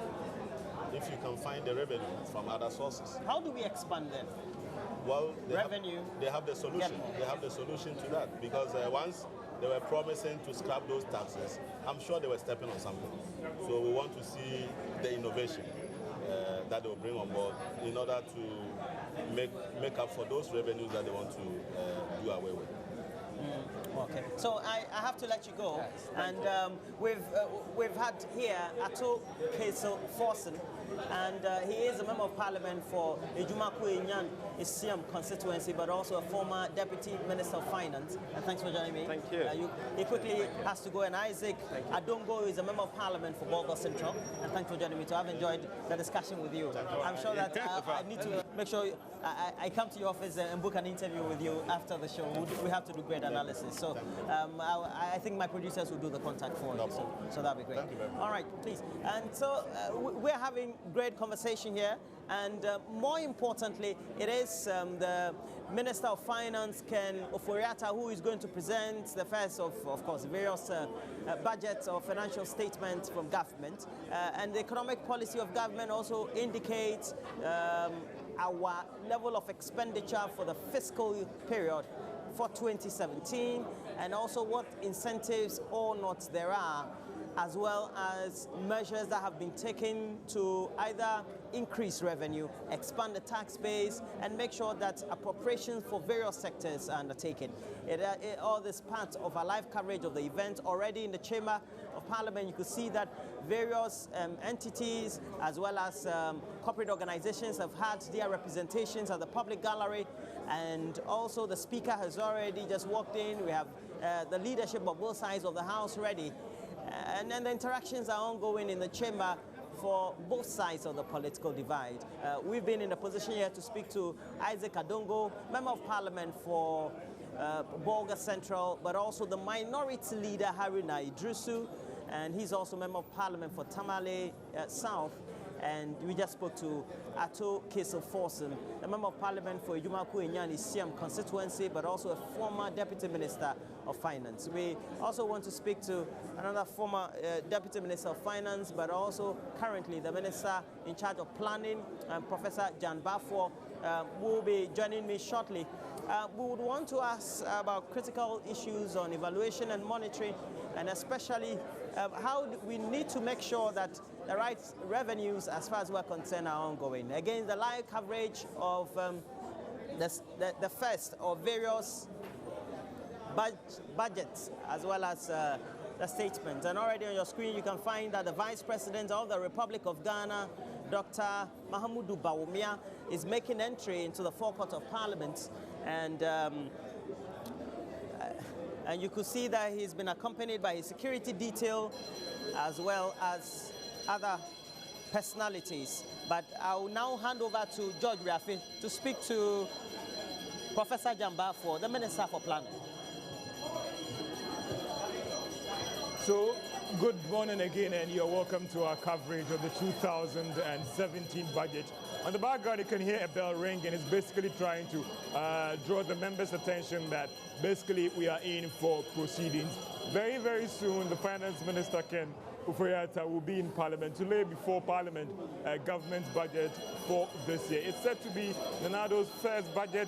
If you can find the revenue from other sources. How do we expand them? Well, they have the solution. Get They have the solution to that, because once they were promising to scrap those taxes, I'm sure they were stepping on something. So we want to see the innovation that they will bring on board in order to make up for those revenues that they want to do away with. Okay, so I have to let you go. Yes, and we've had here Otiko Djaba, and he is a member of parliament for Ejumaku Isiam constituency, but also a former deputy minister of finance. And thanks for joining me. Thank you. He quickly has to go. And Isaac Adongo is a member of parliament for Borgo Central. And thanks for joining me. So I've enjoyed the discussion with you. I'm sure that I need to make sure I come to your office and book an interview with you after the show. We have to do great analysis. So I think my producers will do the contact for you. So that'll be great. Thank you very much. All right, please. And so we're having great conversation here. And more importantly, it is the Minister of Finance, Ken Oforiatta, who is going to present the first of course, various budgets or financial statements from government. And the economic policy of government also indicates our level of expenditure for the fiscal period for 2017, and also what incentives or not there are, as well as measures that have been taken to either increase revenue, expand the tax base, and make sure that appropriations for various sectors are undertaken. All this part of our live coverage of the event already in the Chamber of Parliament. You could see that various entities as well as corporate organizations have had their representations at the public gallery, and also the Speaker has already just walked in. We have the leadership of both sides of the House ready. And then the interactions are ongoing in the chamber for both sides of the political divide. We've been in a position here to speak to Isaac Adongo, Member of Parliament for Borgo Central, but also the minority leader Haruna Idrisu, and he's also Member of Parliament for Tamale South. And we just spoke to Otiko Djaba, a Member of Parliament for Ejumaku Isiam constituency, but also a former Deputy Minister of Finance. We also want to speak to another former Deputy Minister of Finance, but also currently the Minister in charge of Planning, Professor Djaba, who will be joining me shortly. We would want to ask about critical issues on evaluation and monitoring, and especially how we need to make sure that the right revenues, as far as we're concerned, are ongoing. Again, the live coverage of the first of various budgets, as well as the statements. And already on your screen, you can find that the Vice President of the Republic of Ghana, Dr. Mahamudu Bawumia, is making entry into the forecourt of Parliament. And you could see that he's been accompanied by his security detail, as well as other personalities. But I will now hand over to George Riafi to speak to Professor Djaba, the Minister for Planning. So, good morning again, and you're welcome to our coverage of the 2017 budget. On the background, you can hear a bell ring, and it's basically trying to draw the members' attention that basically we are in for proceedings. Very, very soon, the Finance Minister, Ken Oforiatta, will be in Parliament to lay before Parliament government's budget for this year. It's said to be Nanado's first budget.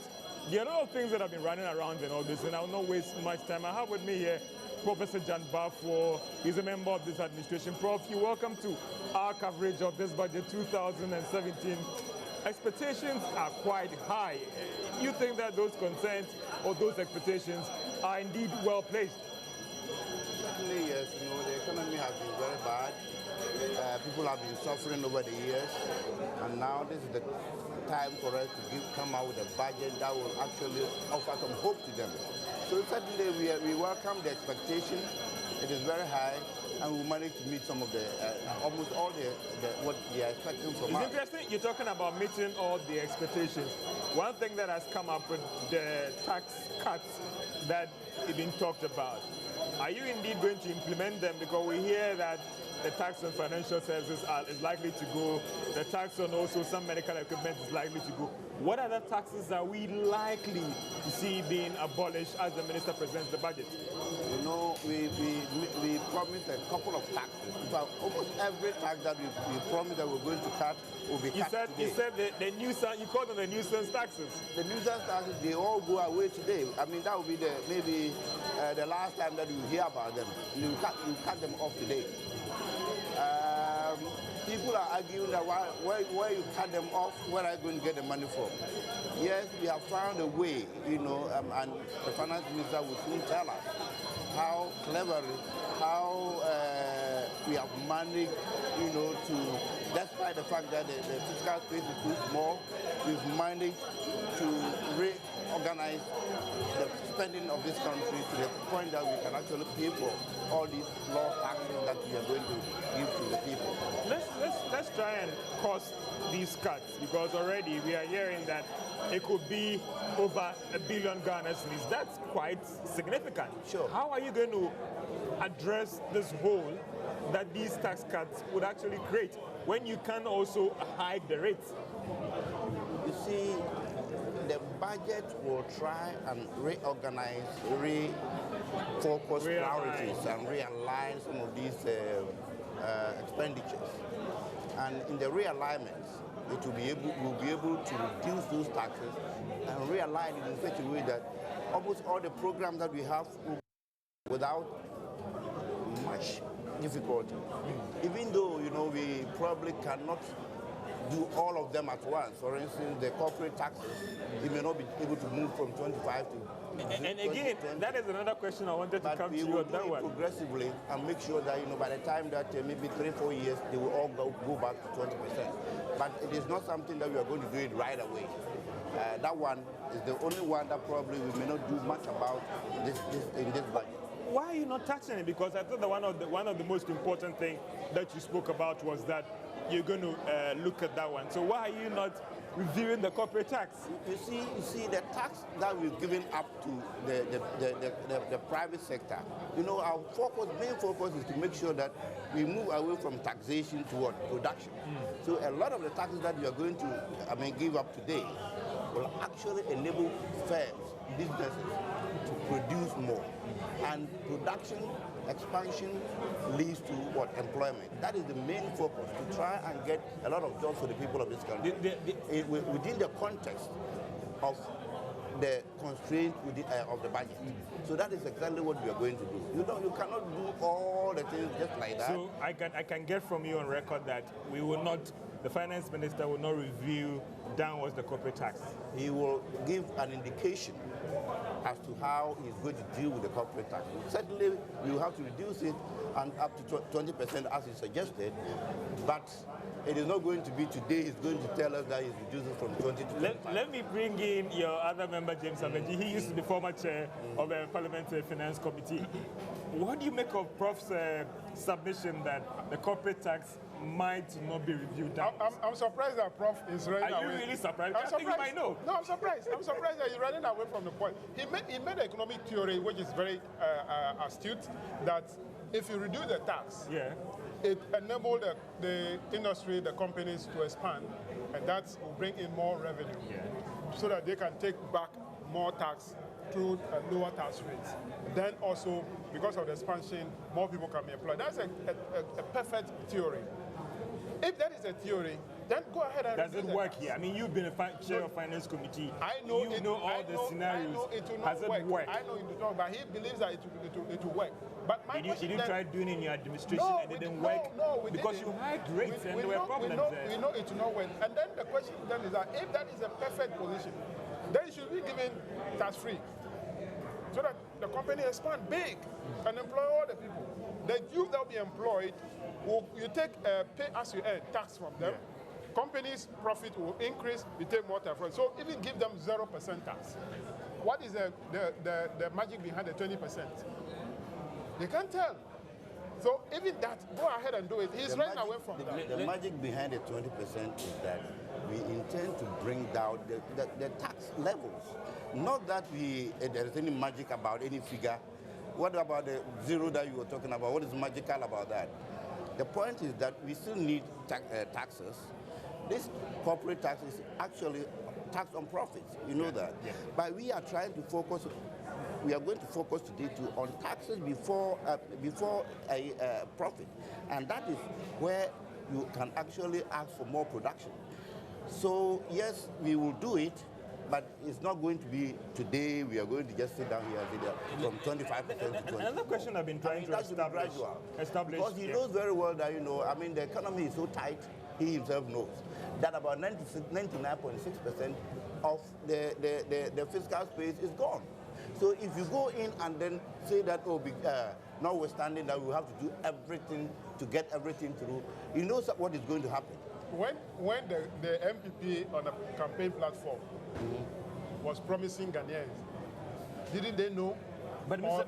There are a lot of things that have been running around and all this, and I will not waste much time. I have with me here Professor Jan Bafo. He's a member of this administration. Prof, you're welcome to our coverage of this budget 2017. Expectations are quite high. You think that those concerns or those expectations are indeed well placed? Certainly, yes. You know, the economy has been very bad. People have been suffering over the years, and now this is the time for us to come out with a budget that will actually offer some hope to them. So certainly we welcome the expectation. It is very high, and we managed to meet some of the, almost all what they are expecting from us. It's interesting you're talking about meeting all the expectations. One thing that has come up with the tax cuts that have been talked about. Are you indeed going to implement them? Because we hear that the tax on financial services is likely to go, the tax on also some medical equipment is likely to go. What other taxes are we likely to see being abolished as the minister presents the budget? You know, we promised a couple of taxes. In fact, almost every tax that we promised that we're going to cut will be cut today. You said the nuisance, you called them the nuisance taxes. The nuisance taxes, they all go away today. I mean, that will be maybe the last time that you hear about them. You cut them off today. People are arguing that where you cut them off, where are you going to get the money from? Yes, we have found a way, you know, and the finance minister will soon tell us how cleverly, how we have managed, you know, to, despite the fact that the fiscal space is too small, we've managed to reorganize the spending of this country to the point that we can actually pay for all these law taxes that we are going to give to the people. Let's try and cost these cuts, because already we are hearing that it could be over $1 billion Ghana cedis. That's quite significant. Sure. How are you going to address this hole that these tax cuts would actually create when you can also hike the rates? You see, the budget will try and reorganize, refocus priorities and realign some of these expenditures. And in the realignments, we'll be able to reduce those taxes and realign it in such a way that almost all the programs that we have will without much difficulty. Even though, you know, we probably cannot do all of them at once. For instance, the corporate taxes, we may not be able to move from 25 to and again, that is another question I wanted to come to you on that one. Progressively and make sure that, you know, by the time that maybe 3-4 years, they will all go back to 20%. But it is not something that we are going to do it right away. That one is the only one that probably we may not do much about in this budget. Why are you not touching it? Because I thought that one of the most important things that you spoke about was that you're going to look at that one. So why are you not reviewing the corporate tax? You see, the tax that we've given up to the private sector, you know, our main focus is to make sure that we move away from taxation toward production. So a lot of the taxes that we are going to, give up today will actually enable firms, businesses to produce more. And production expansion leads to what? Employment. That is the main focus, to try and get a lot of jobs for the people of this country within the context of the constraint of the budget. So that is exactly what we are going to do. You cannot do all the things just like that. So I can get from you on record that we will not, the finance minister will not review downwards the corporate tax. He will give an indication as to how he's going to deal with the corporate tax. Certainly, we will have to reduce it and up to 20% as he suggested, but it is not going to be today. He's going to tell us that he's reducing from 20 to 25. Let me bring in your other member, James Abenji. He used to be former chair of the Parliamentary Finance Committee. What do you make of Prof's submission that the corporate tax might not be reviewed down? I'm surprised that Prof is running away. Are you really surprised? I'm surprised. You might know. No, I'm surprised. I'm surprised that he's running away from the point. He made an economic theory which is very astute, that if you reduce the tax, it enables the industry, the companies to expand, and that will bring in more revenue so that they can take back more tax through lower tax rates. Then also, because of the expansion, more people can be employed. That's a perfect theory. If that is a theory, then go ahead and does it reduce the work tax. here? I mean, you've been a chair of finance committee. I know you know all the scenarios. I know it will Has not it worked? I know it will not, but he believes that it will work. But my Did you try doing it in your administration and it didn't work? No, we because didn't. you hiked rates and there were problems there. We know it will not work. And then the question then is that if that is a perfect position, then it should be given tax-free, so that the company expand big and employ all the people. The youth that will be employed, you take pay as you earn tax from them. Yeah. Companies' profit will increase, you take more tax from them. So even give them 0% tax. What is the magic behind the 20%? They can't tell. So even that, go ahead and do it. He's running away from that. The magic behind the 20% is that we intend to bring down the tax levels. Not that there's any magic about any figure. What about the zero that you were talking about? What is magical about that? The point is that we still need taxes. This corporate tax is actually tax on profits. You know that. Yeah. But we are trying to focus. We are going to focus today on taxes before a profit, and that is where you can actually ask for more production. So yes, we will do it, but it's not going to be today. We are going to just sit down here and say that from 25% to 20%. Another question I've been trying to establish. Because he knows very well that, I mean, the economy is so tight, he himself knows that about 99.6% of the fiscal space is gone. So if you go in and then say that, notwithstanding that we have to do everything to get everything through, you know what is going to happen. When the MPP on a campaign platform was promising Ghanaians, didn't they know? But or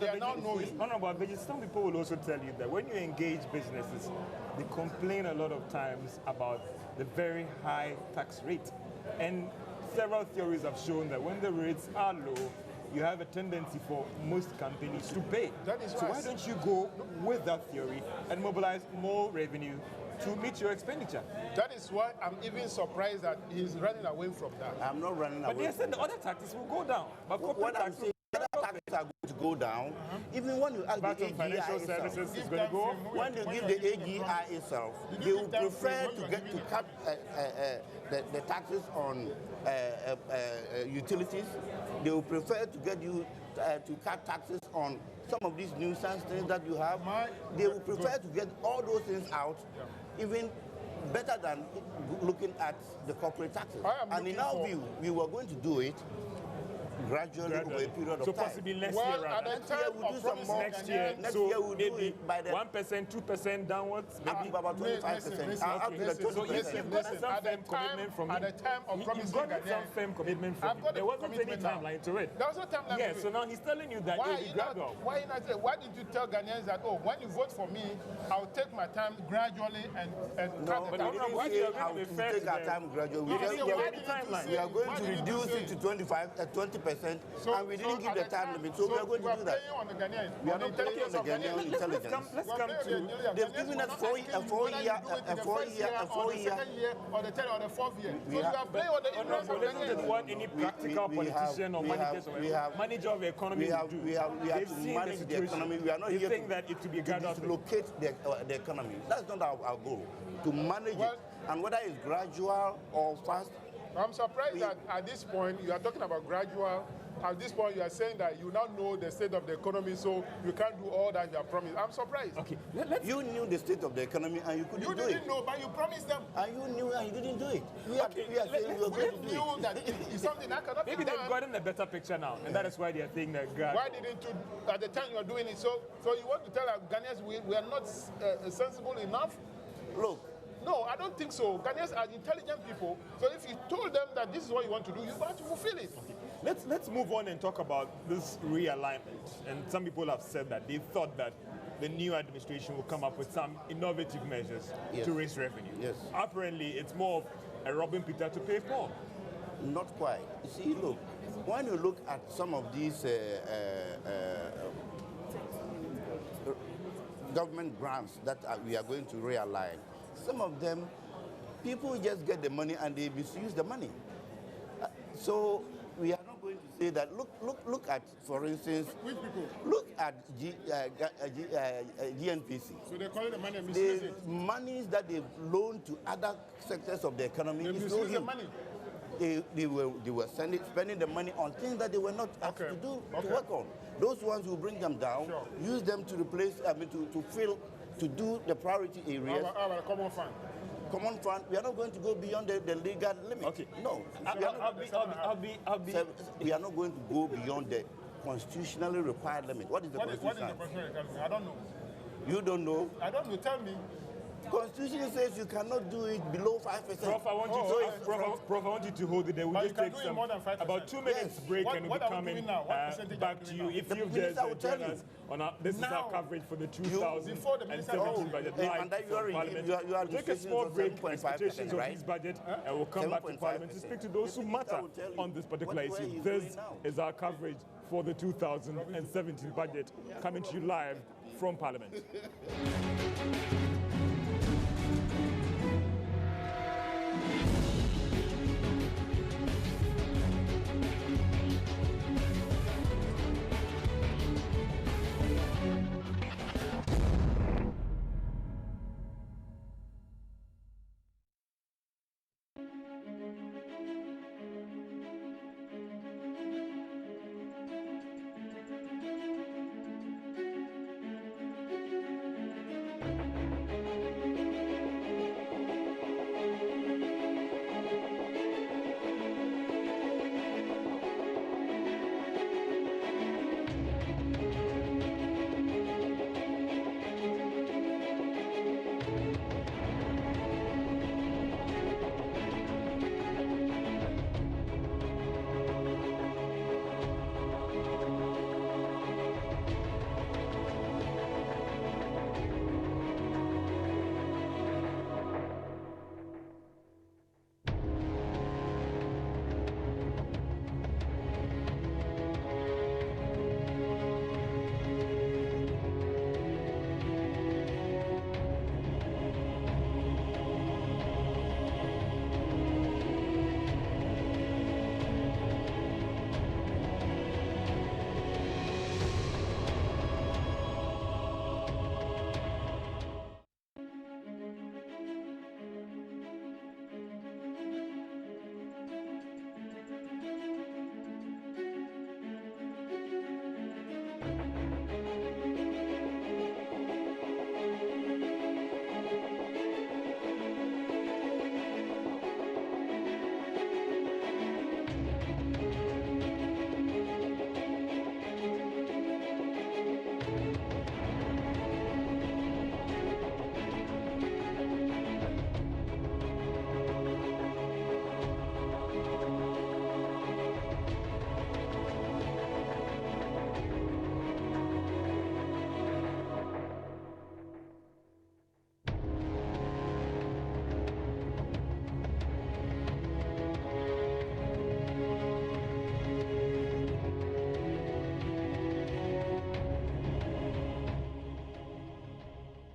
they are now knowing. Honorable, some people will also tell you that when you engage businesses, they complain a lot of times about the very high tax rate. And several theories have shown that when the rates are low, you have a tendency for most companies to pay. So why don't you go with that theory and mobilize more revenue to meet your expenditure? That is why I'm even surprised that he's running away from that. I'm not running away. But they said the other taxes will go down. But what I'm saying, other taxes are going to go down. Even when you ask the AGI financial itself, services is going to go. when you give the AGI itself, they will prefer to cut the taxes on utilities. They will prefer to get you to cut taxes on some of these nuisance things that you have. They will prefer to get all those things out, even better than looking at the corporate taxes. And in our view, we were going to do it gradually over a period of time. So possibly next year, rather. Next year we'll do some more. Next year we'll do it by the 1%, 2% downwards, maybe about 25%. So you've got some firm commitment from him. At the time of promising Ghanaians, some firm commitment from him. There wasn't any timeline to it. There was no timeline. Yeah, so now he's telling you that it will be gradual. Why did you tell Ghanaians that, when you vote for me, I'll take my time gradually and cut the tax? Why do you take our time gradually? We are going to reduce it to 20%, and we didn't give the time limit, so we are going to do that. We are not playing on the Ghanaian intelligence. Let's come to. They've given us a four year, or the 10 or the 4th year. So you are playing on the interest of Ghanaians. This is what any practical politician or manager of the economy would do. We have to manage the economy. We are not here to dislocate the economy. That's not our goal. To manage it, and whether it's gradual or fast. I'm surprised that at this point you are talking about gradual. At this point, you are saying that you now know the state of the economy, so you can't do all that you have promised. I'm surprised. Okay, you knew the state of the economy and you couldn't do it. You didn't know, but you promised them. And you knew and you didn't do it. We are saying we are going to do it. That it's something that cannot Maybe be done. they've gotten a better picture now, and that is why they are saying that. Why didn't you, at the time you are doing it, so you want to tell our Ghanaians we are not sensible enough? Look. No, I don't think so. Ghanaians are intelligent people. So if you told them that this is what you want to do, you have to fulfill it. Okay. Let's move on and talk about this realignment. And some people have said that they thought that the new administration will come up with some innovative measures to raise revenue. Yes. Apparently, it's more of a robbing Peter to pay Paul. Not quite. You see, look, when you look at some of these government grants that we are going to realign, some of them, people just get the money and they misuse the money. So we are not going to say that look at, for instance, Which people? Look at GNPC. So they call it the money and The misuse it. monies that they've loaned to other sectors of the economy They is misuse the huge. money. They were spending the money on things that they were not asked to do, to work on. Those ones will bring them down, use them to replace, to do the priority areas. How about a common fund? Common fund, we are not going to go beyond the legal limit. Okay. No. We are not going to go beyond the constitutionally required limit. What is the constitution? What is the constitutional requirement? I don't know. You don't know? I don't know. Tell me. Constitution says you cannot do it below 5%. Prof, I want you to hold it there. We'll just take some, about 2 minutes break and we'll be coming back to you. If you've just joined us on this is our coverage for the 2017 budget live from Parliament. We'll take a small break, expectations of this budget, and we'll come back to Parliament to speak to those who matter on this particular issue. This is our coverage for the 2017 budget, coming to you live from Parliament.